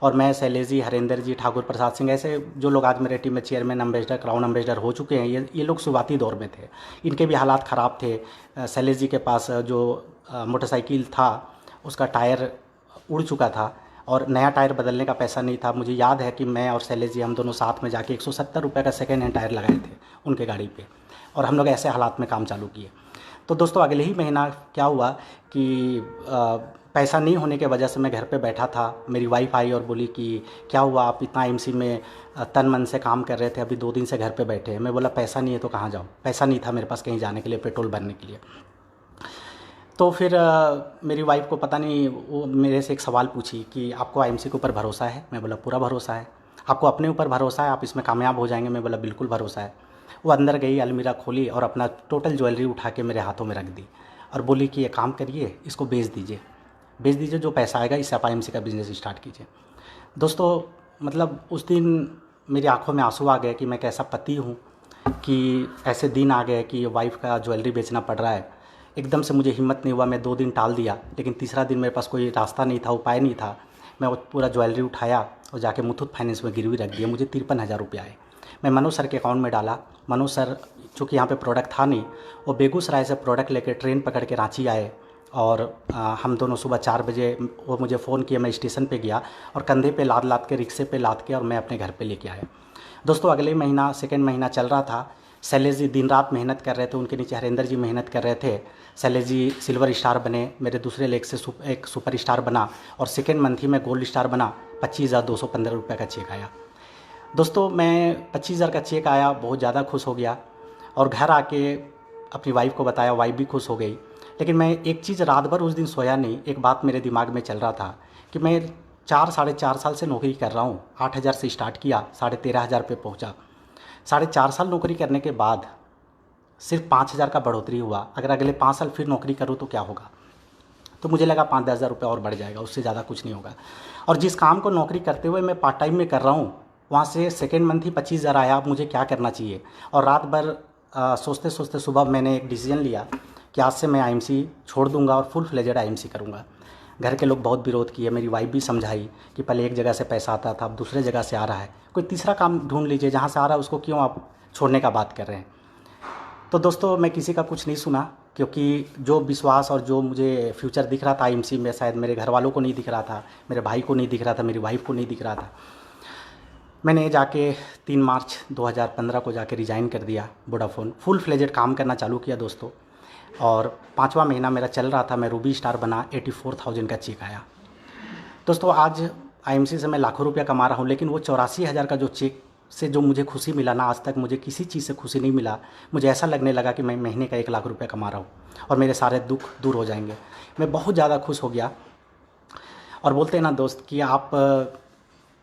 और मैं, शैलेश जी, हरिंदर जी, ठाकुर प्रसाद सिंह, ऐसे जो लोग आज मेरे टीम में चेयरमैन एम्बेसडर, क्राउन एम्बेसडर हो चुके हैं, ये लोग शुरुआती दौर में थे, इनके भी हालात ख़राब थे। शैलेश जी के पास जो मोटरसाइकिल था उसका टायर उड़ चुका था और नया टायर बदलने का पैसा नहीं था। मुझे याद है कि मैं और शैलेश जी, हम दोनों साथ में जाके 170 रुपये का सेकेंड हैंड टायर लगाए थे उनके गाड़ी पे, और हम लोग ऐसे हालात में काम चालू किए। तो दोस्तों अगले ही महीना क्या हुआ कि पैसा नहीं होने के वजह से मैं घर पे बैठा था। मेरी वाइफ आई और बोली कि क्या हुआ, आप इतना आईएमसी में तन मन से काम कर रहे थे, अभी 2 दिन से घर पे बैठे हैं। मैं बोला पैसा नहीं है तो कहाँ जाऊँ। पैसा नहीं था मेरे पास कहीं जाने के लिए, पेट्रोल भरने के लिए। तो फिर मेरी वाइफ को पता नहीं, वो मेरे से एक सवाल पूछी कि आपको आईएमसी के ऊपर भरोसा है। मैं बोला पूरा भरोसा है। आपको अपने ऊपर भरोसा है, आप इसमें कामयाब हो जाएंगे। मैं बोला बिल्कुल भरोसा है। वो अंदर गई, अलमीरा खोली और अपना टोटल ज्वेलरी उठा के मेरे हाथों में रख दी और बोली कि ये काम करिए, इसको बेच दीजिए, जो पैसा आएगा इससे आप आईएमसी का बिज़नेस स्टार्ट कीजिए। दोस्तों मतलब उस दिन मेरी आंखों में आंसू आ गए कि मैं कैसा पति हूँ कि ऐसे दिन आ गए कि वाइफ का ज्वेलरी बेचना पड़ रहा है। एकदम से मुझे हिम्मत नहीं हुआ, मैं 2 दिन टाल दिया। लेकिन तीसरा दिन मेरे पास कोई रास्ता नहीं था, उपाय नहीं था। मैं वो पूरा ज्वेलरी उठाया और जाके मुथूट फाइनेंस में गिरवी रख दिया। मुझे 53,000 रुपये आए। मैं मनोज सर के अकाउंट में डाला। मनोज सर चूँकि यहाँ पे प्रोडक्ट था नहीं, वो बेगूसराय से प्रोडक्ट लेकर ट्रेन पकड़ के रांची आए और हम दोनों सुबह 4 बजे वो मुझे फ़ोन किया, मैं स्टेशन पे गया और कंधे पे लाद लाद के, रिक्शे पे लाद के और मैं अपने घर पे लेके आया। दोस्तों अगले महीना, सेकेंड महीना चल रहा था। शैलेश जी दिन रात मेहनत कर रहे थे, उनके नीचे हरेंद्र जी मेहनत कर रहे थे। शैलेश जी सिल्वर स्टार बने, मेरे दूसरे लेग से एक सुपर स्टार बना और सेकेंड मंथ ही मैं गोल्ड स्टार बना। 25,215 रुपये का चेक आया। दोस्तों मैं 25,000 का चेक आया, बहुत ज़्यादा खुश हो गया और घर आके अपनी वाइफ को बताया, वाइफ भी खुश हो गई। लेकिन मैं एक चीज़ रात भर उस दिन सोया नहीं। एक बात मेरे दिमाग में चल रहा था कि मैं 4 साढ़े 4 साल से नौकरी कर रहा हूँ। 8,000 से स्टार्ट किया, 13,500 पे पहुँचा। 4.5 साल नौकरी करने के बाद सिर्फ 5,000 का बढ़ोतरी हुआ। अगर अगले 5 साल फिर नौकरी करूँ तो क्या होगा? तो मुझे लगा 5-10 हज़ार रुपये और बढ़ जाएगा, उससे ज़्यादा कुछ नहीं होगा। और जिस काम को नौकरी करते हुए मैं पार्ट टाइम में कर रहा हूँ, वहाँ से सेकेंड मंथ ही 25,000 आया। अब मुझे क्या करना चाहिए? और रात भर सोचते सोचते सुबह मैंने एक डिसीजन लिया कि आज से मैं आईएमसी छोड़ दूंगा और फुल फ्लेजेड आईएमसी करूंगा। घर के लोग बहुत विरोध किए, मेरी वाइफ भी समझाई कि पहले एक जगह से पैसा आता था, अब दूसरे जगह से आ रहा है, कोई तीसरा काम ढूंढ लीजिए, जहाँ से आ रहा है उसको क्यों आप छोड़ने का बात कर रहे हैं। तो दोस्तों मैं किसी का कुछ नहीं सुना, क्योंकि जो विश्वास और जो मुझे फ्यूचर दिख रहा था आईएमसी में, शायद मेरे घर वालों को नहीं दिख रहा था, मेरे भाई को नहीं दिख रहा था, मेरी वाइफ को नहीं दिख रहा था। मैंने जाके 3 मार्च 2015 को जाके रिज़ाइन कर दिया वोडाफ़ोन, फुल फ्लेजेड काम करना चालू किया दोस्तों। और 5वां महीना मेरा चल रहा था, मैं रूबी स्टार बना, 84,000 का चेक आया। दोस्तों आज आईएमसी से मैं लाखों रुपया कमा रहा हूँ, लेकिन वो 84,000 का जो चेक से जो मुझे खुशी मिला ना, आज तक मुझे किसी चीज़ से खुशी नहीं मिला। मुझे ऐसा लगने लगा कि मैं महीने का 1 लाख रुपया कमा रहा हूँ और मेरे सारे दुख दूर हो जाएंगे। मैं बहुत ज़्यादा खुश हो गया। और बोलते हैं ना दोस्त कि आप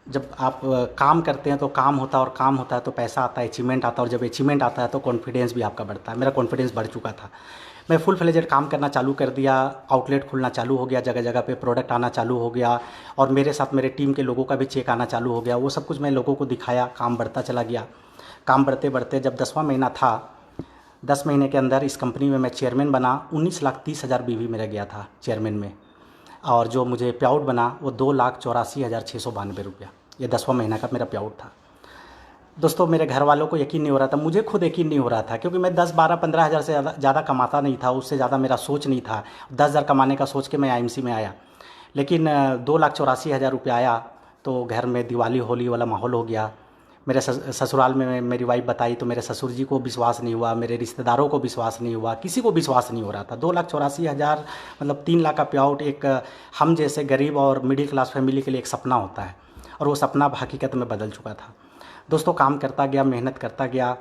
जब आप काम करते हैं तो काम होता है, और काम होता है तो पैसा आता है, अचीवमेंट आता है, और जब अचीवमेंट आता है तो कॉन्फिडेंस भी आपका बढ़ता है। मेरा कॉन्फिडेंस बढ़ चुका था। मैं फुल फ्लेजेड काम करना चालू कर दिया, आउटलेट खुलना चालू हो गया, जगह जगह पे प्रोडक्ट आना चालू हो गया, और मेरे साथ मेरे टीम के लोगों का भी चेक आना चालू हो गया। वो सब कुछ मैं लोगों को दिखाया, काम बढ़ता चला गया। काम बढ़ते बढ़ते जब 10वां महीना था, 10 महीने के अंदर इस कंपनी में मैं चेयरमैन बना। 19,30,000 बीवी मेरा गया था चेयरमैन में, और जो मुझे पे आउट बना वो 2,84,692 रुपया। ये 10वां महीना का मेरा पे आउट था। दोस्तों मेरे घर वालों को यकीन नहीं हो रहा था, मुझे खुद यकीन नहीं हो रहा था, क्योंकि मैं 10, 12, 15 हज़ार से ज़्यादा कमाता नहीं था। उससे ज़्यादा मेरा सोच नहीं था। 10,000 कमाने का सोच के मैं आईएमसी में आया, लेकिन 2,84,000 रुपया आया तो घर में दिवाली होली वाला माहौल हो गया। मेरे ससुराल में मेरी वाइफ बताई तो मेरे ससुर जी को विश्वास नहीं हुआ, मेरे रिश्तेदारों को विश्वास नहीं हुआ, किसी को विश्वास नहीं हो रहा था। 2,84,000 मतलब 3 लाख का पे आउट एक हम जैसे गरीब और मिडिल क्लास फैमिली के लिए एक सपना होता है, और वो सपना अब हकीकत में बदल चुका था। दोस्तों काम करता गया, मेहनत करता गया,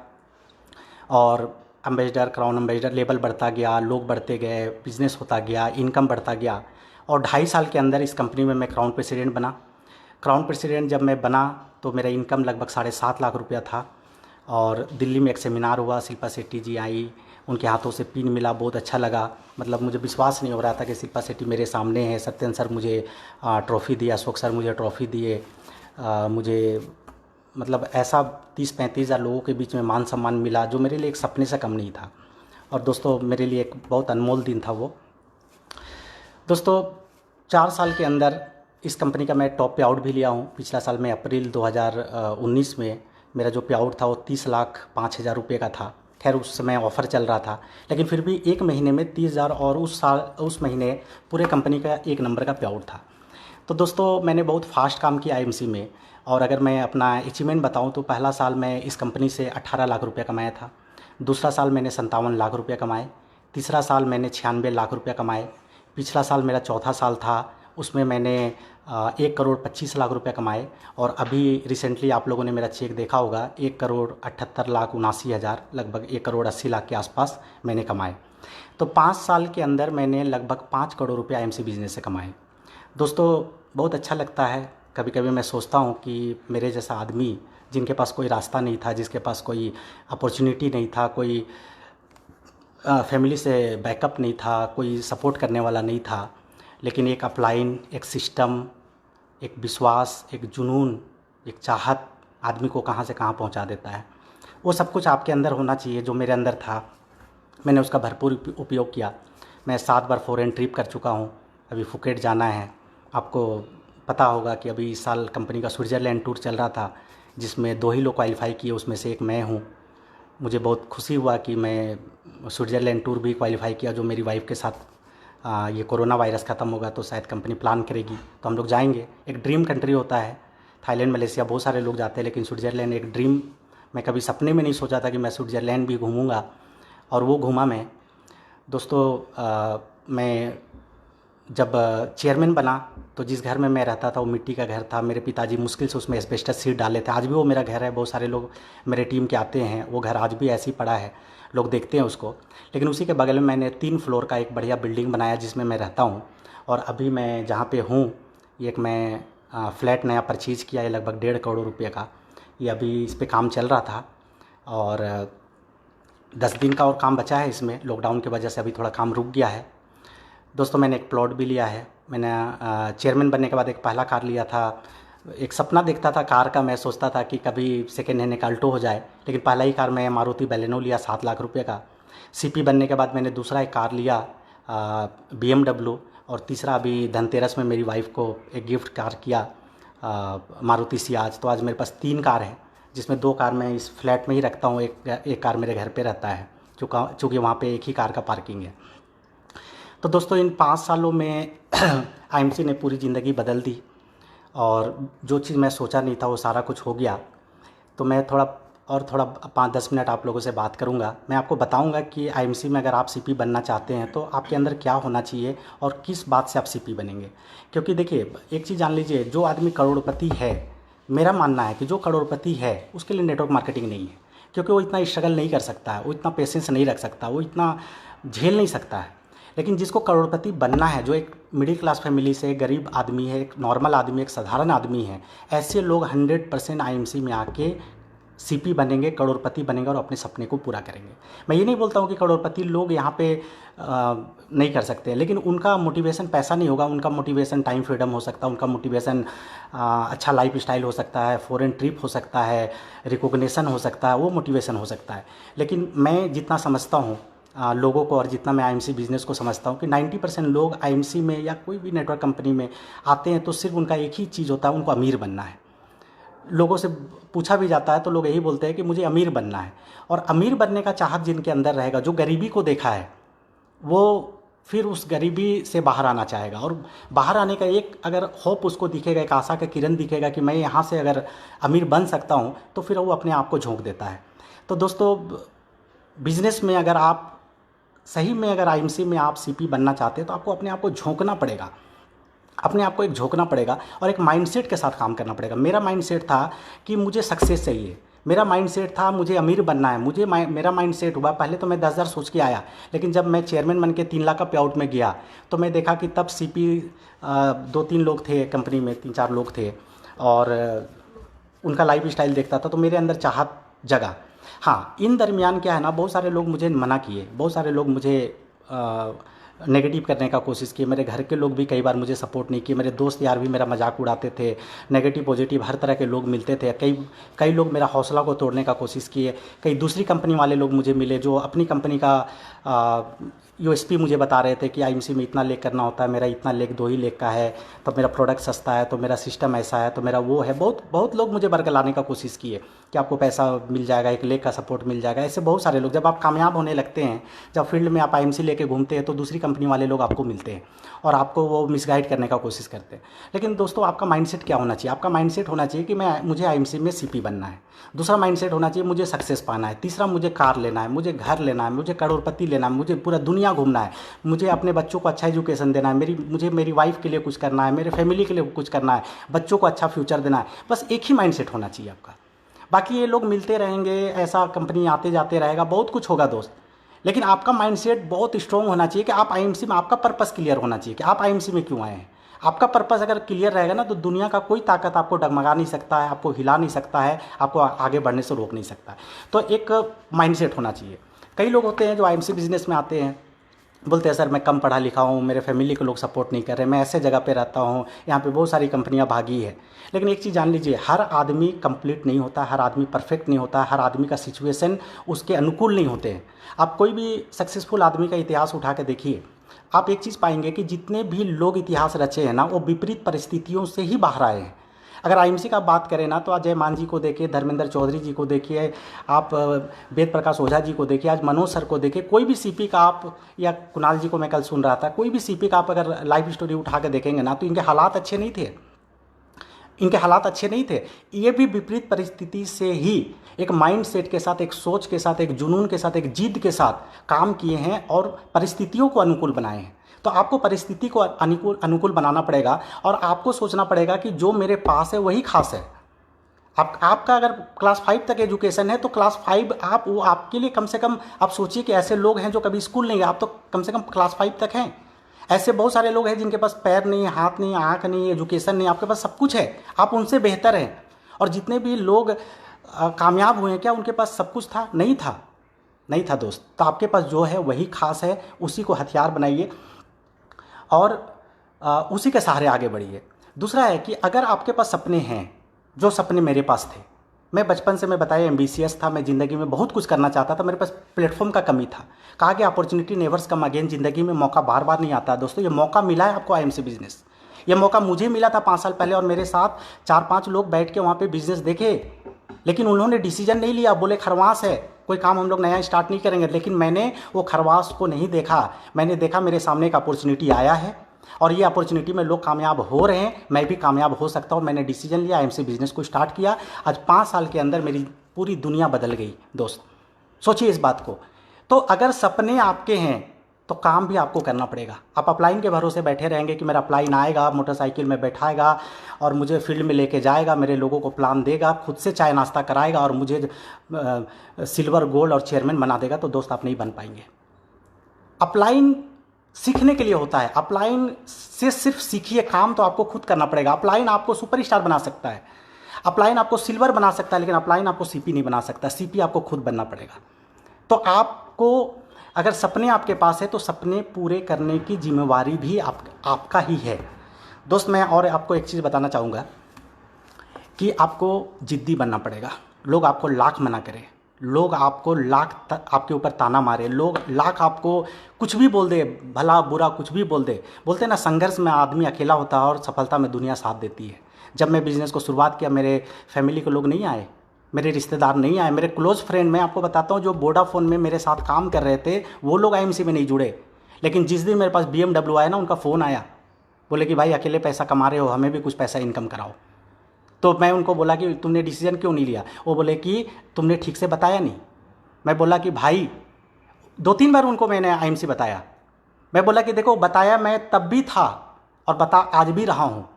और एम्बेसडर, क्राउन एम्बेसडर लेवल बढ़ता गया, लोग बढ़ते गए, बिजनेस होता गया, इनकम बढ़ता गया, और 2.5 साल के अंदर इस कंपनी में मैं क्राउन प्रेसिडेंट बना। क्राउन प्रेसिडेंट जब मैं बना तो मेरा इनकम लगभग 7.5 लाख रुपया था। और दिल्ली में एक सेमिनार हुआ, शिल्पा शेट्टी जी आई, उनके हाथों से पिन मिला, बहुत अच्छा लगा। मतलब मुझे विश्वास नहीं हो रहा था कि शिल्पा शेट्टी मेरे सामने है। सत्येंद्र सर मुझे ट्रॉफ़ी दिया, अशोक सर मुझे ट्रॉफ़ी दिए। मुझे मतलब ऐसा 30-35 हज़ार लोगों के बीच में मान सम्मान मिला, जो मेरे लिए एक सपने से कम नहीं था। और दोस्तों मेरे लिए एक बहुत अनमोल दिन था वो। दोस्तों 4 साल के अंदर इस कंपनी का मैं टॉप पे आउट भी लिया हूँ। पिछला साल में अप्रैल 2019 में मेरा जो पे आउट था वो 30,05,000 रुपये का था। खैर उस समय ऑफ़र चल रहा था, लेकिन फिर भी एक महीने में 30,000, और उस महीने पूरे कंपनी का 1 नंबर का पे आउट था। तो दोस्तों मैंने बहुत फास्ट काम किया आईएमसी में। और अगर मैं अपना अचीवमेंट बताऊं तो पहला साल मैं इस कंपनी से 18 लाख रुपया कमाया था। दूसरा साल मैंने 57 लाख रुपया कमाए। तीसरा साल मैंने 96 लाख रुपया कमाए। पिछला साल मेरा चौथा साल था, उसमें मैंने 1,25,00,000 रुपये कमाए। और अभी रिसेंटली आप लोगों ने मेरा चेक देखा होगा, 1,78,79,000, लगभग 1,80,00,000 के आसपास मैंने कमाए। तो 5 साल के अंदर मैंने लगभग 5 करोड़ रुपये आईएमसी बिजनेस से कमाए। दोस्तों बहुत अच्छा लगता है। कभी कभी मैं सोचता हूँ कि मेरे जैसा आदमी, जिनके पास कोई रास्ता नहीं था, जिसके पास कोई अपॉर्चुनिटी नहीं था, कोई फैमिली से बैकअप नहीं था, कोई सपोर्ट करने वाला नहीं था, लेकिन एक अपलाइन, एक सिस्टम, एक विश्वास, एक जुनून, एक चाहत आदमी को कहाँ से कहाँ पहुँचा देता है। वो सब कुछ आपके अंदर होना चाहिए, जो मेरे अंदर था। मैंने उसका भरपूर उपयोग किया। मैं 7 बार फॉरेन ट्रिप कर चुका हूँ। अभी फुकेट जाना है। आपको पता होगा कि अभी इस साल कंपनी का स्विट्ज़रलैंड टूर चल रहा था, जिसमें 2 ही लोग क्वालिफ़ाई किए, उसमें से एक मैं हूँ। मुझे बहुत खुशी हुआ कि मैं स्विट्ज़रलैंड टूर भी क्वालिफ़ाई किया, जो मेरी वाइफ के साथ ये कोरोना वायरस ख़त्म होगा तो शायद कंपनी प्लान करेगी तो हम लोग जाएंगे। एक ड्रीम कंट्री होता है, थाईलैंड मलेशिया बहुत सारे लोग जाते हैं, लेकिन स्विट्ज़रलैंड एक ड्रीम। मैं कभी सपने में नहीं सोचा था कि मैं स्विट्ज़रलैंड भी घूमूंगा, और वो घूमा मैं। दोस्तों मैं जब चेयरमैन बना तो जिस घर में मैं रहता था वो मिट्टी का घर था। मेरे पिताजी मुश्किल से उसमें एस्बेस्टस शीट डाले थे। आज भी वो मेरा घर है, बहुत सारे लोग मेरे टीम के आते हैं, वो घर आज भी ऐसे ही पड़ा है, लोग देखते हैं उसको। लेकिन उसी के बगल में मैंने 3 फ्लोर का एक बढ़िया बिल्डिंग बनाया जिसमें मैं रहता हूँ। और अभी मैं जहाँ पे हूँ, एक मैं फ्लैट नया परचेज़ किया है लगभग 1.5 करोड़ रुपये का। ये अभी इस पर काम चल रहा था और 10 दिन का और काम बचा है इसमें। लॉकडाउन की वजह से अभी थोड़ा काम रुक गया है। दोस्तों मैंने एक प्लॉट भी लिया है। मैंने चेयरमैन बनने के बाद एक पहला कार लिया था। एक सपना देखता था कार का, मैं सोचता था कि कभी सेकेंड हैंड एक अल्टो हो जाए, लेकिन पहला ही कार मैं मारुति बैलेनो लिया 7 लाख रुपए का। सीपी बनने के बाद मैंने दूसरा एक कार लिया BMW, और तीसरा अभी धनतेरस में मेरी वाइफ को एक गिफ्ट कार किया मारुति सियाज। तो आज मेरे पास 3 कार है, जिसमें 2 कार मैं इस फ्लैट में ही रखता हूँ, एक कार मेरे घर पे रहता है, चूँकि वहाँ पे एक ही कार का पार्किंग है। तो दोस्तों इन 5 सालों में IMC ने पूरी ज़िंदगी बदल दी, और जो चीज़ मैं सोचा नहीं था वो सारा कुछ हो गया। तो मैं थोड़ा 5-10 मिनट आप लोगों से बात करूंगा। मैं आपको बताऊंगा कि IMC में अगर आप CP बनना चाहते हैं तो आपके अंदर क्या होना चाहिए और किस बात से आप CP बनेंगे। क्योंकि देखिए एक चीज़ जान लीजिए, जो आदमी करोड़पति है, मेरा मानना है कि जो करोड़पति है उसके लिए नेटवर्क मार्केटिंग नहीं है, क्योंकि वो इतना स्ट्रगल नहीं कर सकता है, वो इतना पेशेंस नहीं रख सकता, वो इतना झेल नहीं सकता है। लेकिन जिसको करोड़पति बनना है, जो एक मिडिल क्लास फैमिली से गरीब आदमी है, एक नॉर्मल आदमी, एक साधारण आदमी है, ऐसे लोग 100% IMC में आके CP बनेंगे, करोड़पति बनेंगे और अपने सपने को पूरा करेंगे। मैं ये नहीं बोलता हूँ कि करोड़पति लोग यहाँ पे नहीं कर सकते, लेकिन उनका मोटिवेशन पैसा नहीं होगा, उनका मोटिवेशन टाइम फ्रीडम हो सकता है, उनका मोटिवेशन अच्छा लाइफ स्टाइल हो सकता है, फॉरेन ट्रिप हो सकता है, रिकॉग्निशन हो सकता है, वो मोटिवेशन हो सकता है। लेकिन मैं जितना समझता हूँ लोगों को, और जितना मैं IMC बिज़नेस को समझता हूँ, कि 90% लोग IMC में या कोई भी नेटवर्क कंपनी में आते हैं तो सिर्फ उनका एक ही चीज़ होता है, उनको अमीर बनना है। लोगों से पूछा भी जाता है तो लोग यही बोलते हैं कि मुझे अमीर बनना है। और अमीर बनने का चाहत जिनके अंदर रहेगा, जो गरीबी को देखा है, वो फिर उस गरीबी से बाहर आना चाहेगा, और बाहर आने का एक अगर होप उसको दिखेगा, एक आशा का किरण दिखेगा कि मैं यहाँ से अगर अमीर बन सकता हूँ, तो फिर वो अपने आप को झोंक देता है। तो दोस्तों बिज़नेस में अगर आप सही में अगर IMC में आप CP बनना चाहते हैं तो आपको अपने आप को झोंकना पड़ेगा, अपने आप को एक झोंकना पड़ेगा और एक माइंडसेट के साथ काम करना पड़ेगा। मेरा माइंडसेट था कि मुझे सक्सेस चाहिए, मेरा माइंडसेट था मुझे अमीर बनना है, मेरा माइंडसेट हुआ। पहले तो मैं 10,000 सोच के आया, लेकिन जब मैं चेयरमैन बन के 3 लाख का पे आउट में गया तो मैं देखा कि तब CP 2-3 लोग थे कंपनी में, 3-4 लोग थे, और उनका लाइफ स्टाइल देखता था तो मेरे अंदर चाहत जगा। हाँ, इन दरमियान क्या है ना, बहुत सारे लोग मुझे मना किए, बहुत सारे लोग मुझे नेगेटिव करने का कोशिश किए। मेरे घर के लोग भी कई बार मुझे सपोर्ट नहीं किए, मेरे दोस्त यार भी मेरा मजाक उड़ाते थे, नेगेटिव पॉजिटिव हर तरह के लोग मिलते थे। कई लोग मेरा हौसला को तोड़ने का कोशिश किए। कई दूसरी कंपनी वाले लोग मुझे मिले जो अपनी कंपनी का USP मुझे बता रहे थे कि IMC में इतना लेक करना होता है, मेरा इतना लेक 2 ही लेक का है, तो मेरा प्रोडक्ट सस्ता है, तो मेरा सिस्टम ऐसा है, तो मेरा वो है। बहुत लोग मुझे बरगलाने का कोशिश किए कि आपको पैसा मिल जाएगा, 1 लेक का सपोर्ट मिल जाएगा। ऐसे बहुत सारे लोग, जब आप कामयाब होने लगते हैं, जब फील्ड में आप IMC लेके घूमते हैं, तो दूसरी कंपनी वाले लोग आपको मिलते हैं और आपको वो मिसगाइड करने का कोशिश करते हैं। लेकिन दोस्तों आपका माइंडसेट क्या होना चाहिए? आपका माइंडसेट होना चाहिए कि मुझे IMC में CP बनना है। दूसरा माइंडसेट होना चाहिए मुझे सक्सेस पाना है। तीसरा मुझे कार लेना है, मुझे घर लेना है, मुझे करोड़पति लेना है, मुझे पूरा दुनिया घूमना है, मुझे अपने बच्चों को अच्छा एजुकेशन देना है, मुझे मेरी वाइफ के लिए कुछ करना है, मेरे फैमिली के लिए कुछ करना है, बच्चों को अच्छा फ्यूचर देना है। बस एक ही माइंडसेट होना चाहिए आपका। बाकी ये लोग मिलते रहेंगे, ऐसा कंपनी आते जाते रहेगा, बहुत कुछ होगा दोस्त, लेकिन आपका माइंडसेट बहुत स्ट्रॉन्ग होना चाहिए कि आप IMC में, आपका पर्पस क्लियर होना चाहिए कि आप IMC में क्यों आए हैं। आपका पर्पस अगर क्लियर रहेगा ना, तो दुनिया का कोई ताकत आपको डगमगा नहीं सकता है, आपको हिला नहीं सकता है, आपको आगे बढ़ने से रोक नहीं सकता है। तो एक माइंडसेट होना चाहिए। कई लोग होते हैं जो IMC बिजनेस में आते हैं, बोलते हैं सर मैं कम पढ़ा लिखा हूँ, मेरे फैमिली के लोग सपोर्ट नहीं कर रहे, मैं ऐसे जगह पे रहता हूँ, यहाँ पे बहुत सारी कंपनियाँ भागी है। लेकिन एक चीज़ जान लीजिए, हर आदमी कंप्लीट नहीं होता, हर आदमी परफेक्ट नहीं होता, हर आदमी का सिचुएशन उसके अनुकूल नहीं होते हैं। आप कोई भी सक्सेसफुल आदमी का इतिहास उठा के देखिए, आप एक चीज़ पाएंगे कि जितने भी लोग इतिहास रचे हैं ना, वो विपरीत परिस्थितियों से ही बाहर आए हैं। अगर आईएमसी का बात करें ना तो आज जयमान जी को देखिए, धर्मेंद्र चौधरी जी को देखिए, आप वेद प्रकाश ओझा जी को देखिए, आज मनोज सर को देखिए, कोई भी सीपी का आप, या कुणाल जी को मैं कल सुन रहा था, कोई भी सीपी का आप अगर लाइव स्टोरी उठा के देखेंगे ना तो इनके हालात अच्छे नहीं थे, इनके हालात अच्छे नहीं थे। ये भी विपरीत परिस्थिति से ही एक माइंड सेट के साथ, एक सोच के साथ, एक जुनून के साथ, एक जिद के साथ काम किए हैं और परिस्थितियों को अनुकूल बनाए हैं। तो आपको परिस्थिति को अनुकूल बनाना पड़ेगा और आपको सोचना पड़ेगा कि जो मेरे पास है वही खास है। आपका अगर क्लास 5 तक एजुकेशन है तो क्लास 5 आप, वो आपके लिए कम से कम आप सोचिए कि ऐसे लोग हैं जो कभी स्कूल नहीं गए, आप तो कम से कम क्लास 5 तक हैं। ऐसे बहुत सारे लोग हैं जिनके पास पैर नहीं, हाथ नहीं, आँख नहीं, एजुकेशन नहीं, आपके पास सब कुछ है, आप उनसे बेहतर हैं। और जितने भी लोग कामयाब हुए हैं, क्या उनके पास सब कुछ था? नहीं था, नहीं था दोस्त। तो आपके पास जो है वही खास है, उसी को हथियार बनाइए और उसी के सहारे आगे बढ़िए। दूसरा है कि अगर आपके पास सपने हैं, जो सपने मेरे पास थे, मैं बचपन से, मैं बताया, एम्बिशियस था, मैं ज़िंदगी में बहुत कुछ करना चाहता था, मेरे पास प्लेटफॉर्म का कमी था। कहा कि अपॉर्चुनिटी नेवर्स कम अगेन, ज़िंदगी में मौका बार बार नहीं आता दोस्तों। ये मौका मिला है आपको आईएमसी बिजनेस, ये मौका मुझे मिला था 5 साल पहले और मेरे साथ 4-5 लोग बैठ के वहाँ पे बिजनेस देखे, लेकिन उन्होंने डिसीजन नहीं लिया, बोले खरवास है, कोई काम हम लोग नया स्टार्ट नहीं करेंगे। लेकिन मैंने वो खरवास को नहीं देखा, मैंने देखा मेरे सामने एक अपॉर्चुनिटी आया है और ये अपॉर्चुनिटी में लोग कामयाब हो रहे हैं, मैं भी कामयाब हो सकता हूँ। मैंने डिसीजन लिया, आईएमसी बिजनेस को स्टार्ट किया। आज 5 साल के अंदर मेरी पूरी दुनिया बदल गई दोस्त, सोचिए इस बात को। तो अगर सपने आपके हैं तो काम भी आपको करना पड़ेगा। आप अपलाइन के भरोसे बैठे रहेंगे कि मेरा अपलाइन आएगा, मोटरसाइकिल में बैठाएगा और मुझे फील्ड में लेके जाएगा, मेरे लोगों को प्लान देगा, खुद से चाय नाश्ता कराएगा और मुझे सिल्वर, गोल्ड और चेयरमैन बना देगा, तो दोस्त आप नहीं बन पाएंगे। अपलाइन सीखने के लिए होता है, अपलाइन से सिर्फ सीखिए, काम तो आपको खुद करना पड़ेगा। अपलाइन आपको सुपरस्टार बना सकता है, अपलाइन आपको सिल्वर बना सकता है, लेकिन अपलाइन आपको सीपी नहीं बना सकता। सीपी आपको खुद बनना पड़ेगा। तो आपको अगर सपने आपके पास है तो सपने पूरे करने की जिम्मेवारी भी आपका ही है दोस्त। मैं और आपको एक चीज़ बताना चाहूँगा कि आपको जिद्दी बनना पड़ेगा। लोग आपको लाख मना करें, लोग आपको लाख आपके ऊपर ताना मारे, लोग लाख आपको कुछ भी बोल दे, भला बुरा कुछ भी बोल दे। बोलते हैं ना, संघर्ष में आदमी अकेला होता है और सफलता में दुनिया साथ देती है। जब मैं बिज़नेस को शुरुआत किया, मेरे फैमिली के लोग नहीं आए, मेरे रिश्तेदार नहीं आए, मेरे क्लोज फ्रेंड, मैं आपको बताता हूँ, जो वोडाफोन में मेरे साथ काम कर रहे थे वो लोग आईएमसी में नहीं जुड़े। लेकिन जिस दिन मेरे पास BMW आया ना, उनका फ़ोन आया, बोले कि भाई अकेले पैसा कमा रहे हो, हमें भी कुछ पैसा इनकम कराओ। तो मैं उनको बोला कि तुमने डिसीजन क्यों नहीं लिया? वो बोले कि तुमने ठीक से बताया नहीं। मैं बोला कि भाई, 2-3 बार उनको मैंने आईएमसी बताया। मैं बोला कि देखो, बताया मैं तब भी था और बता आज भी रहा हूँ,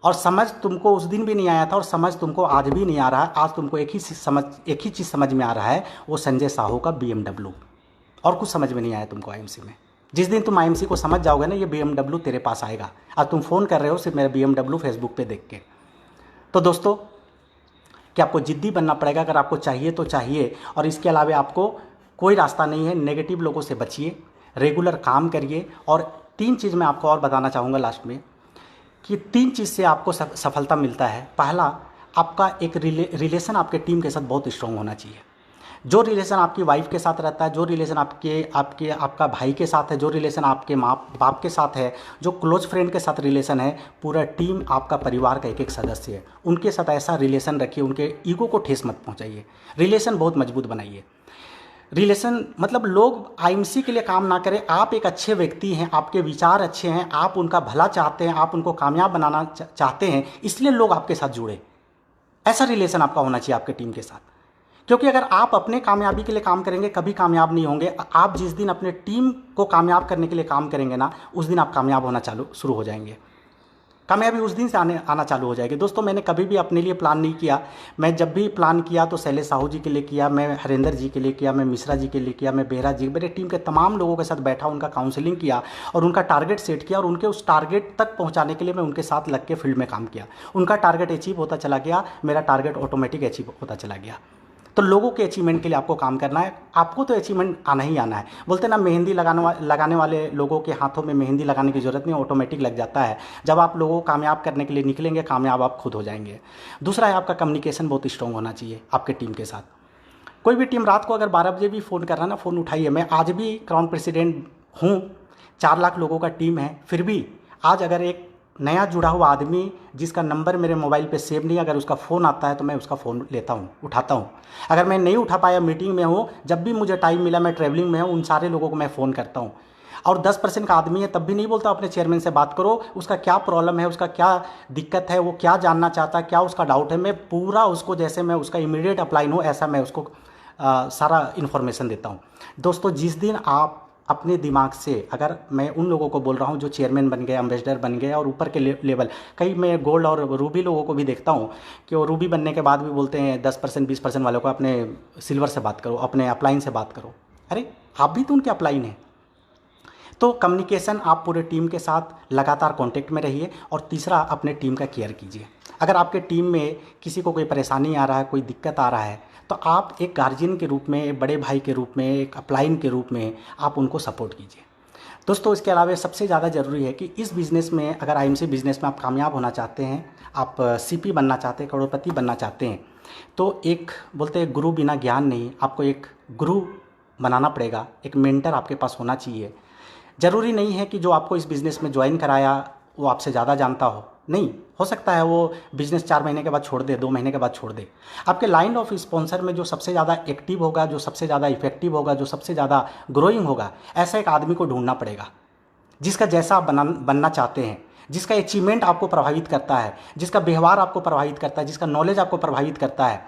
और समझ तुमको उस दिन भी नहीं आया था और समझ तुमको आज भी नहीं आ रहा है। आज तुमको एक ही चीज़ समझ में आ रहा है, वो संजय साहू का BMW, और कुछ समझ में नहीं आया तुमको आईएमसी में। जिस दिन तुम आईएमसी को समझ जाओगे ना, ये BMW तेरे पास आएगा। आज तुम फ़ोन कर रहे हो सिर्फ मेरा BMW फेसबुक पे देख के। तो दोस्तों, कि आपको जिद्दी बनना पड़ेगा। अगर आपको चाहिए तो चाहिए, और इसके अलावा आपको कोई रास्ता नहीं है। नेगेटिव लोगों से बचिए, रेगुलर काम करिए। और 3 चीज़ मैं आपको और बताना चाहूँगा लास्ट में, कि 3 चीज़ से आपको सफलता मिलता है। पहला, आपका एक रिलेशन आपके टीम के साथ बहुत स्ट्रॉन्ग होना चाहिए। जो रिलेशन आपकी वाइफ के साथ रहता है, जो रिलेशन आपका भाई के साथ है, जो रिलेशन आपके माँ बाप के साथ है, जो क्लोज फ्रेंड के साथ रिलेशन है, पूरा टीम आपका परिवार का एक सदस्य है। उनके साथ ऐसा रिलेशन रखिए, उनके ईगो को ठेस मत पहुँचाइए। रिलेशन बहुत मजबूत बनाइए। रिलेशन मतलब लोग आईएमसी के लिए काम ना करें, आप एक अच्छे व्यक्ति हैं, आपके विचार अच्छे हैं, आप उनका भला चाहते हैं, आप उनको कामयाब बनाना चाहते हैं, इसलिए लोग आपके साथ जुड़े। ऐसा रिलेशन आपका होना चाहिए आपके टीम के साथ। क्योंकि अगर आप अपने कामयाबी के लिए काम करेंगे, कभी कामयाब नहीं होंगे। आप जिस दिन अपने टीम को कामयाब करने के लिए काम करेंगे ना, उस दिन आप कामयाब होना शुरू हो जाएंगे। कामयाबी उस दिन से आना चालू हो जाएगी। दोस्तों, मैंने कभी भी अपने लिए प्लान नहीं किया। मैं जब भी प्लान किया तो शैलेश साहू जी के लिए किया, मैं हरेंद्र जी के लिए किया, मैं मिश्रा जी के लिए किया, मैं बेहरा जी, मेरे टीम के तमाम लोगों के साथ बैठा, उनका काउंसलिंग किया और उनका टारगेट सेट किया, और उनके उस टारगेट तक पहुँचाने के लिए मैं उनके साथ लग के फील्ड में काम किया। उनका टारगेट अचीव होता चला गया, मेरा टारगेट ऑटोमेटिक अचीव होता चला गया। तो लोगों के अचीवमेंट के लिए आपको काम करना है। आपको तो अचीवमेंट आना ही आना है। बोलते ना, मेहंदी लगाने वाले लोगों के हाथों में मेहंदी लगाने की ज़रूरत नहीं, ऑटोमेटिक लग जाता है। जब आप लोगों को कामयाब करने के लिए निकलेंगे, कामयाब आप खुद हो जाएंगे। दूसरा है, आपका कम्युनिकेशन बहुत स्ट्रॉन्ग होना चाहिए आपके टीम के साथ। कोई भी टीम रात को अगर 12 बजे भी फ़ोन कर रहा है ना, फ़ोन उठाइए। मैं आज भी क्राउन प्रेसिडेंट हूँ, 4 लाख लोगों का टीम है, फिर भी आज अगर एक नया जुड़ा हुआ आदमी जिसका नंबर मेरे मोबाइल पे सेव नहीं, अगर उसका फ़ोन आता है तो मैं उसका फ़ोन लेता हूँ, उठाता हूँ। अगर मैं नहीं उठा पाया, मीटिंग में हूँ, जब भी मुझे टाइम मिला, मैं ट्रैवलिंग में हूँ, उन सारे लोगों को मैं फ़ोन करता हूँ। और 10% का आदमी है तब भी नहीं बोलता अपने चेयरमैन से बात करो, उसका क्या प्रॉब्लम है, उसका क्या दिक्कत है, वो क्या जानना चाहता है, क्या उसका डाउट है, मैं पूरा उसको जैसे मैं उसका इमीडिएट अप्लाई हूँ ऐसा मैं उसको सारा इन्फॉर्मेशन देता हूँ। दोस्तों, जिस दिन आप अपने दिमाग से, अगर मैं उन लोगों को बोल रहा हूँ जो चेयरमैन बन गए, एम्बेसडर बन गए और ऊपर के लेवल, कई मैं गोल्ड और रूबी लोगों को भी देखता हूँ कि वो रूबी बनने के बाद भी बोलते हैं 10% 20% वालों को अपने सिल्वर से बात करो, अपने अपलाइन से बात करो। अरे आप भी तो उनके अपलाइन हैं। तो कम्युनिकेशन, आप पूरे टीम के साथ लगातार कांटेक्ट में रहिए। और तीसरा, अपने टीम का केयर कीजिए। अगर आपके टीम में किसी को कोई परेशानी आ रहा है, कोई दिक्कत आ रहा है, तो आप एक गार्जियन के रूप में, एक बड़े भाई के रूप में, एक अपलाइन के रूप में आप उनको सपोर्ट कीजिए। दोस्तों, इसके अलावा सबसे ज़्यादा ज़रूरी है कि इस बिज़नेस में, अगर आईएमसी बिज़नेस में आप कामयाब होना चाहते हैं, आप सीपी बनना चाहते हैं, करोड़पति बनना चाहते हैं, तो एक बोलते हैं गुरु बिना ज्ञान नहीं, आपको एक गुरु बनाना पड़ेगा, एक मेंटर आपके पास होना चाहिए। ज़रूरी नहीं है कि जो आपको इस बिज़नेस में ज्वाइन कराया वो आपसे ज़्यादा जानता नहीं हो सकता है वो बिज़नेस 4 महीने के बाद छोड़ दे, 2 महीने के बाद छोड़ दे। आपके लाइन ऑफ स्पॉन्सर में जो सबसे ज़्यादा एक्टिव होगा, जो सबसे ज़्यादा इफेक्टिव होगा, जो सबसे ज़्यादा ग्रोइंग होगा, ऐसा एक आदमी को ढूंढना पड़ेगा जिसका जैसा आप बनना चाहते हैं, जिसका अचीवमेंट आपको प्रभावित करता है, जिसका व्यवहार आपको प्रभावित करता है, जिसका नॉलेज आपको प्रभावित करता है।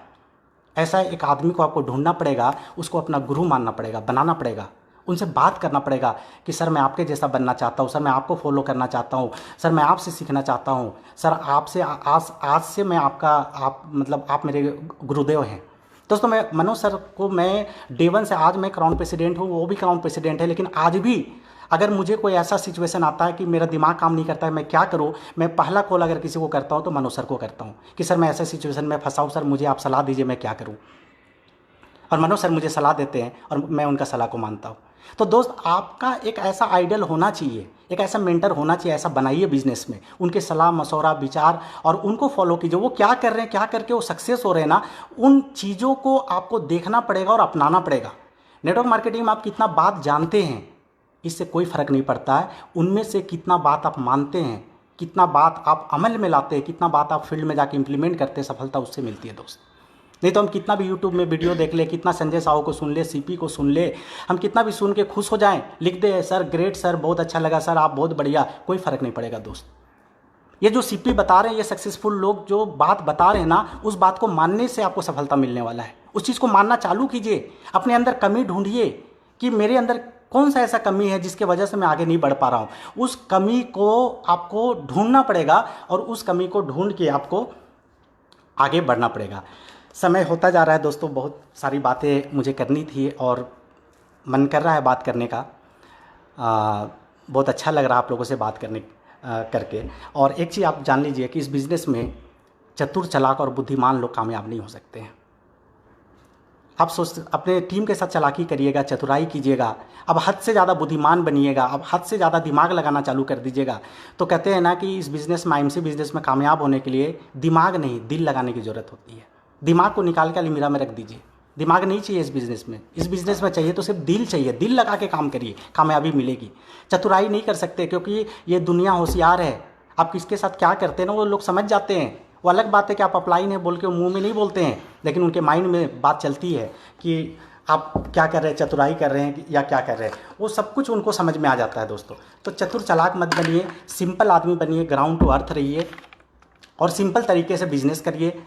ऐसा एक आदमी को आपको ढूंढना पड़ेगा, उसको अपना गुरु मानना पड़ेगा, बनाना पड़ेगा, उनसे बात करना पड़ेगा कि सर मैं आपके जैसा बनना चाहता हूँ, सर मैं आपको फॉलो करना चाहता हूँ, सर मैं आपसे सीखना चाहता हूँ, सर आपसे आज से मैं आप मेरे गुरुदेव हैं। दोस्तों, मैं मनोज सर को मैं डे 1 से, आज मैं क्राउन प्रेसिडेंट हूँ, वो भी क्राउन प्रेसिडेंट है, लेकिन आज भी अगर मुझे कोई ऐसा सिचुएशन आता है कि मेरा दिमाग काम नहीं करता है, मैं क्या करूं, मैं पहला कॉल अगर किसी को करता हूं तो मनोज सर को करता हूं कि सर मैं ऐसे सिचुएशन में फंसा हूं, सर मुझे आप सलाह दीजिए मैं क्या करूं। और मनोज सर मुझे सलाह देते हैं और मैं उनका सलाह को मानता हूं। तो दोस्त, आपका एक ऐसा आइडल होना चाहिए, एक ऐसा मेंटर होना चाहिए, ऐसा बनाइए बिजनेस में, उनके सलाह मशवरा विचार और उनको फॉलो कीजिए। वो क्या कर रहे हैं, क्या करके वो सक्सेस हो रहे हैं ना, उन चीज़ों को आपको देखना पड़ेगा और अपनाना पड़ेगा। नेटवर्क मार्केटिंग में आप कितना बात जानते हैं इससे कोई फ़र्क नहीं पड़ता है, उनमें से कितना बात आप मानते हैं, कितना बात आप अमल में लाते हैं, कितना बात आप फील्ड में जाके इंप्लीमेंट करते हैं, सफलता उससे मिलती है दोस्त। नहीं तो हम कितना भी यूट्यूब में वीडियो देख ले, कितना संजय साहू को सुन ले, सीपी को सुन ले, हम कितना भी सुन के खुश हो जाएं, लिख दे सर ग्रेट सर, बहुत अच्छा लगा सर, आप बहुत बढ़िया, कोई फ़र्क नहीं पड़ेगा दोस्त। ये जो सीपी बता रहे हैं, ये सक्सेसफुल लोग जो बात बता रहे हैं ना, उस बात को मानने से आपको सफलता मिलने वाला है। उस चीज़ को मानना चालू कीजिए, अपने अंदर कमी ढूंढिए कि मेरे अंदर कौन सा ऐसा कमी है जिसके वजह से मैं आगे नहीं बढ़ पा रहा हूँ। उस कमी को आपको ढूंढना पड़ेगा और उस कमी को ढूंढ के आपको आगे बढ़ना पड़ेगा। समय होता जा रहा है दोस्तों, बहुत सारी बातें मुझे करनी थी और मन कर रहा है बात करने का। बहुत अच्छा लग रहा है आप लोगों से बात करके। और एक चीज़ आप जान लीजिए कि इस बिज़नेस में चतुर, चालाक और बुद्धिमान लोग कामयाब नहीं हो सकते हैं। आप अपने टीम के साथ चालाकी करिएगा, चतुराई कीजिएगा, अब हद से ज़्यादा बुद्धिमान बनिएगा, अब हद से ज़्यादा दिमाग लगाना चालू कर दीजिएगा। तो कहते हैं ना कि इस बिज़नेस में, आईएमसी बिज़नेस में कामयाब होने के लिए दिमाग नहीं, दिल लगाने की ज़रूरत होती है। दिमाग को निकाल के अलमीरा में रख दीजिए, दिमाग नहीं चाहिए इस बिज़नेस में। इस बिज़नेस में चाहिए तो सिर्फ दिल चाहिए, दिल लगा के काम करिए, कामयाबी मिलेगी। चतुराई नहीं कर सकते क्योंकि ये दुनिया होशियार है, आप किसके साथ क्या करते हैं ना वो लोग समझ जाते हैं। वो अलग बात है कि आप अपलाइन है बोल के मुंह में नहीं बोलते हैं, लेकिन उनके माइंड में बात चलती है कि आप क्या कर रहे हैं, चतुराई कर रहे हैं या क्या कर रहे हैं, वो सब कुछ उनको समझ में आ जाता है दोस्तों। तो चतुर चालाक मत बनिए, सिंपल आदमी बनिए, ग्राउंड टू अर्थ रहिए और सिंपल तरीके से बिजनेस करिए।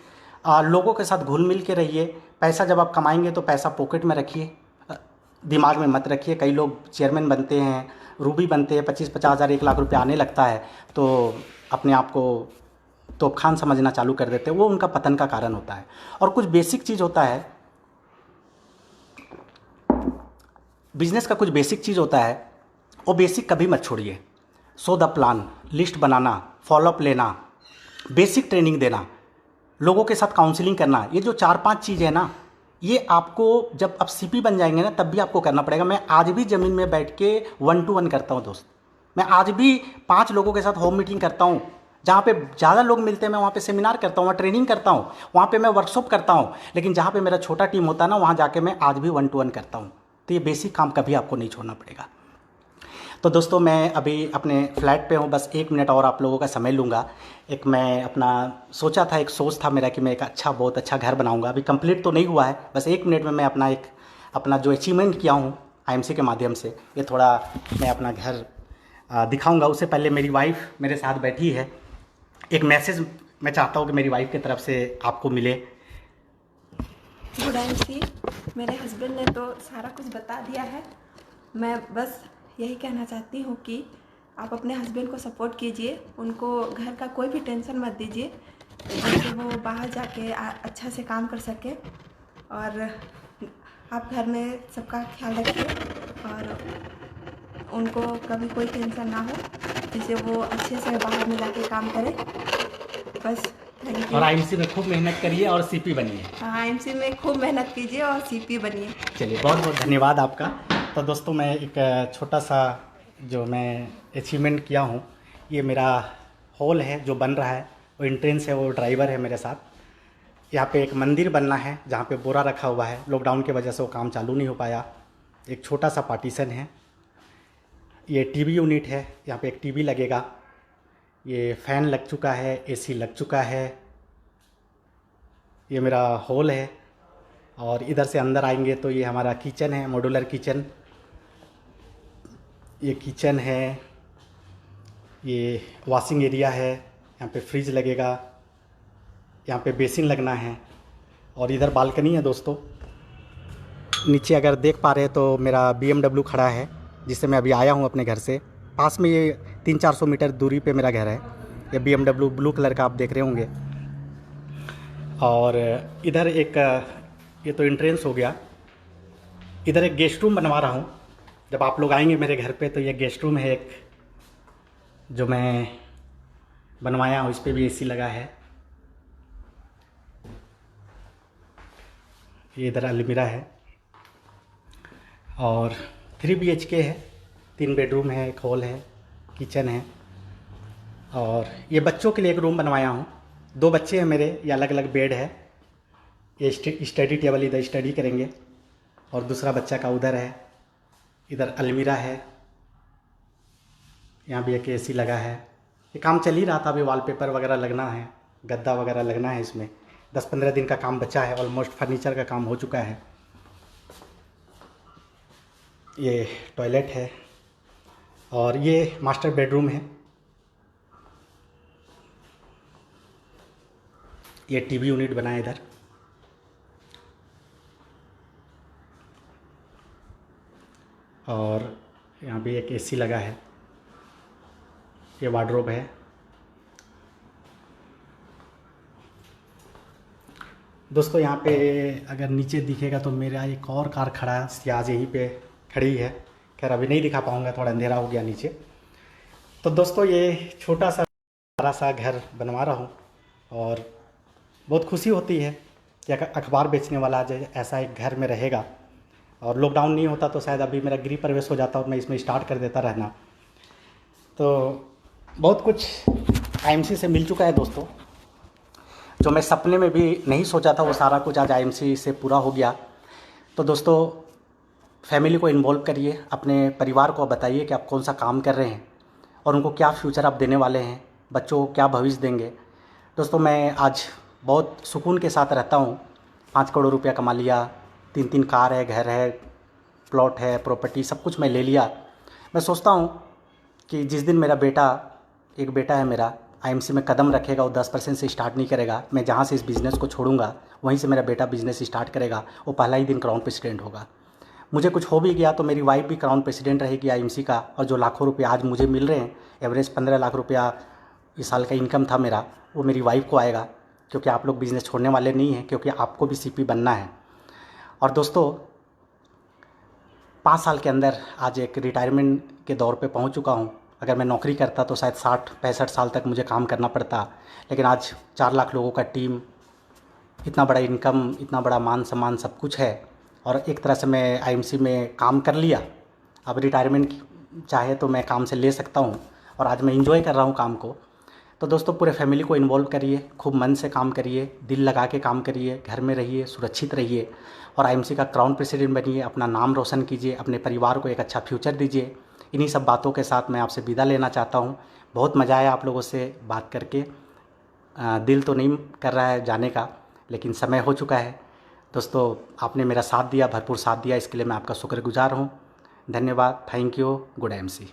लोगों के साथ घुल मिल के रहिए। पैसा जब आप कमाएंगे तो पैसा पॉकेट में रखिए, दिमाग में मत रखिए। कई लोग चेयरमैन बनते हैं, रूबी बनते हैं, 25-50 हज़ार 1 लाख रुपये आने लगता है तो अपने आप को तो खान समझना चालू कर देते हैं, वो उनका पतन का कारण होता है। और कुछ बेसिक चीज़ होता है, बिजनेस का कुछ बेसिक चीज़ होता है, वो बेसिक कभी मत छोड़िए। So the plan, list banana, follow up लेना, बेसिक ट्रेनिंग देना, लोगों के साथ काउंसलिंग करना, ये जो 4-5 चीज़ है ना, ये आपको जब आप सीपी बन जाएंगे ना तब भी आपको करना पड़ेगा। मैं आज भी ज़मीन में बैठ के 1 to 1 करता हूँ दोस्त। मैं आज भी 5 लोगों के साथ होम मीटिंग करता हूँ, जहाँ पे ज़्यादा लोग मिलते हैं मैं वहाँ पे सेमिनार करता हूँ, वहाँ ट्रेनिंग करता हूँ, वहाँ पे मैं वर्कशॉप करता हूँ। लेकिन जहाँ पे मेरा छोटा टीम होता है ना, वहाँ जाके मैं आज भी 1 to 1 करता हूँ। तो ये बेसिक काम कभी आपको नहीं छोड़ना पड़ेगा। तो दोस्तों मैं अभी अपने फ्लैट पे हूँ, बस 1 मिनट और आप लोगों का समय लूँगा। एक मैं अपना सोचा था, एक सोच था मेरा कि मैं एक अच्छा, बहुत अच्छा घर बनाऊँगा। अभी कंप्लीट तो नहीं हुआ है, बस 1 मिनट में मैं अपना जो अचीवमेंट किया हूँ आईएमसी के माध्यम से, ये थोड़ा मैं अपना घर दिखाऊँगा। उससे पहले मेरी वाइफ मेरे साथ बैठी है। एक मैसेज मैं चाहता हूँ कि मेरी वाइफ की तरफ से आपको मिले। गुड एमसी, मेरे हस्बैंड ने तो सारा कुछ बता दिया है। मैं बस यही कहना चाहती हूँ कि आप अपने हस्बैंड को सपोर्ट कीजिए, उनको घर का कोई भी टेंशन मत दीजिए, जिससे वो बाहर जाके अच्छा से काम कर सके। और आप घर में सबका ख्याल रखिए और उनको कभी कोई टेंशन ना हो, जिससे वो अच्छे से बाहर में जाके काम करें। बस थैंक यू। और आईएमसी में खूब मेहनत करिए और सीपी बनिए। हाँ, एमसी में खूब मेहनत कीजिए और सीपी बनिए। चलिए, बहुत बहुत धन्यवाद आपका। तो दोस्तों मैं एक छोटा सा जो मैं अचीवमेंट किया हूँ, ये मेरा हॉल है जो बन रहा है, वो एंट्रेंस है, वो ड्राइवर है मेरे साथ। यहाँ पे एक मंदिर बनना है जहाँ पे बोरा रखा हुआ है, लॉकडाउन की वजह से वो काम चालू नहीं हो पाया। एक छोटा सा पार्टीशन है। ये टीवी यूनिट है, यहाँ पे एक टीवी लगेगा। ये फ़ैन लग चुका है, एसी लग चुका है। ये मेरा हॉल है। और इधर से अंदर आएंगे तो ये हमारा किचन है, मॉड्यूलर किचन। ये किचन है, ये वॉशिंग एरिया है, यहाँ पे फ्रिज लगेगा, यहाँ पे बेसिन लगना है। और इधर बालकनी है दोस्तों। नीचे अगर देख पा रहे हैं तो मेरा BMW खड़ा है, जिससे मैं अभी आया हूँ अपने घर से। पास में ये 300-400 मीटर दूरी पे मेरा घर है। ये BMW ब्लू कलर का आप देख रहे होंगे। और इधर एक, ये तो एंट्रेंस हो गया। इधर एक गेस्ट रूम बनवा रहा हूँ। जब आप लोग आएंगे मेरे घर पे तो ये गेस्ट रूम है एक, जो मैं बनवाया हूँ। इस पर भी एसी लगा है। ये इधर अलमीरा है और 3 BHK है, 3 बेडरूम है, एक हॉल है, किचन है। और ये बच्चों के लिए एक रूम बनवाया हूँ। 2 बच्चे हैं मेरे, ये अलग अलग बेड है। ये स्टडी टेबल, इधर स्टडी करेंगे। और दूसरा बच्चा का उधर है। इधर अलमीरा है, यहाँ भी एक एसी लगा है। ये काम चल ही रहा था, अभी वॉलपेपर वगैरह लगना है, गद्दा वगैरह लगना है। इसमें 10-15 दिन का काम बचा है। ऑलमोस्ट फर्नीचर का काम हो चुका है। ये टॉयलेट है और ये मास्टर बेडरूम है। ये टीवी यूनिट बना है इधर। और यहाँ भी एक एसी लगा है। ये वार्डरोब है। दोस्तों यहाँ पे अगर नीचे दिखेगा तो मेरा एक और कार खड़ा है, सियाज यहीं पे खड़ी है। खैर अभी नहीं दिखा पाऊँगा, थोड़ा अंधेरा हो गया नीचे। तो दोस्तों ये छोटा सा घर बनवा रहा हूँ और बहुत खुशी होती है कि अखबार बेचने वाला आज ऐसा एक घर में रहेगा। और लॉकडाउन नहीं होता तो शायद अभी मेरा गृह प्रवेश हो जाता और मैं इसमें स्टार्ट कर देता रहना। तो बहुत कुछ आईएमसी से मिल चुका है दोस्तों। जो मैं सपने में भी नहीं सोचा था वो सारा कुछ आज आईएमसी से पूरा हो गया। तो दोस्तों फैमिली को इन्वॉल्व करिए, अपने परिवार को बताइए कि आप कौन सा काम कर रहे हैं और उनको क्या फ्यूचर आप देने वाले हैं, बच्चों को क्या भविष्य देंगे। दोस्तों मैं आज बहुत सुकून के साथ रहता हूँ। 5 करोड़ रुपया कमा लिया, 3 कार है, घर है, प्लॉट है, प्रॉपर्टी, सब कुछ मैं ले लिया। मैं सोचता हूँ कि जिस दिन मेरा एक बेटा है मेरा आईएमसी में कदम रखेगा, वो 10% से स्टार्ट नहीं करेगा। मैं जहाँ से इस बिज़नेस को छोड़ूंगा वहीं से मेरा बेटा बिज़नेस स्टार्ट करेगा। वो पहला ही दिन क्राउन प्रेसिडेंट होगा। मुझे कुछ हो भी गया तो मेरी वाइफ भी क्राउन प्रेसिडेंट रहेगी आईएमसी का। और जो लाखों रुपये आज मुझे मिल रहे हैं, एवरेज 15 लाख रुपया इस साल का इनकम था मेरा, वो मेरी वाइफ को आएगा। क्योंकि आप लोग बिज़नेस छोड़ने वाले नहीं हैं, क्योंकि आपको भी सीपी बनना है। और दोस्तों 5 साल के अंदर आज एक रिटायरमेंट के दौर पे पहुंच चुका हूं। अगर मैं नौकरी करता तो शायद 60-65 साल तक मुझे काम करना पड़ता। लेकिन आज 4 लाख लोगों का टीम, इतना बड़ा इनकम, इतना बड़ा मान सम्मान सब कुछ है। और एक तरह से मैं आईएमसी में काम कर लिया। अब रिटायरमेंट चाहे तो मैं काम से ले सकता हूँ और आज मैं इंजॉय कर रहा हूँ काम को। तो दोस्तों पूरे फैमिली को इन्वॉल्व करिए, खूब मन से काम करिए, दिल लगा के काम करिए, घर में रहिए, सुरक्षित रहिए और आईएमसी का क्राउन प्रेसिडेंट बनिए। अपना नाम रोशन कीजिए, अपने परिवार को एक अच्छा फ्यूचर दीजिए। इन्हीं सब बातों के साथ मैं आपसे विदा लेना चाहता हूँ। बहुत मज़ा आया आप लोगों से बात करके। दिल तो नहीं कर रहा है जाने का, लेकिन समय हो चुका है। दोस्तों, आपने मेरा साथ दिया, भरपूर साथ दिया, इसके लिए मैं आपका शुक्रगुजार हूँ। धन्यवाद। Thank you. Good MC.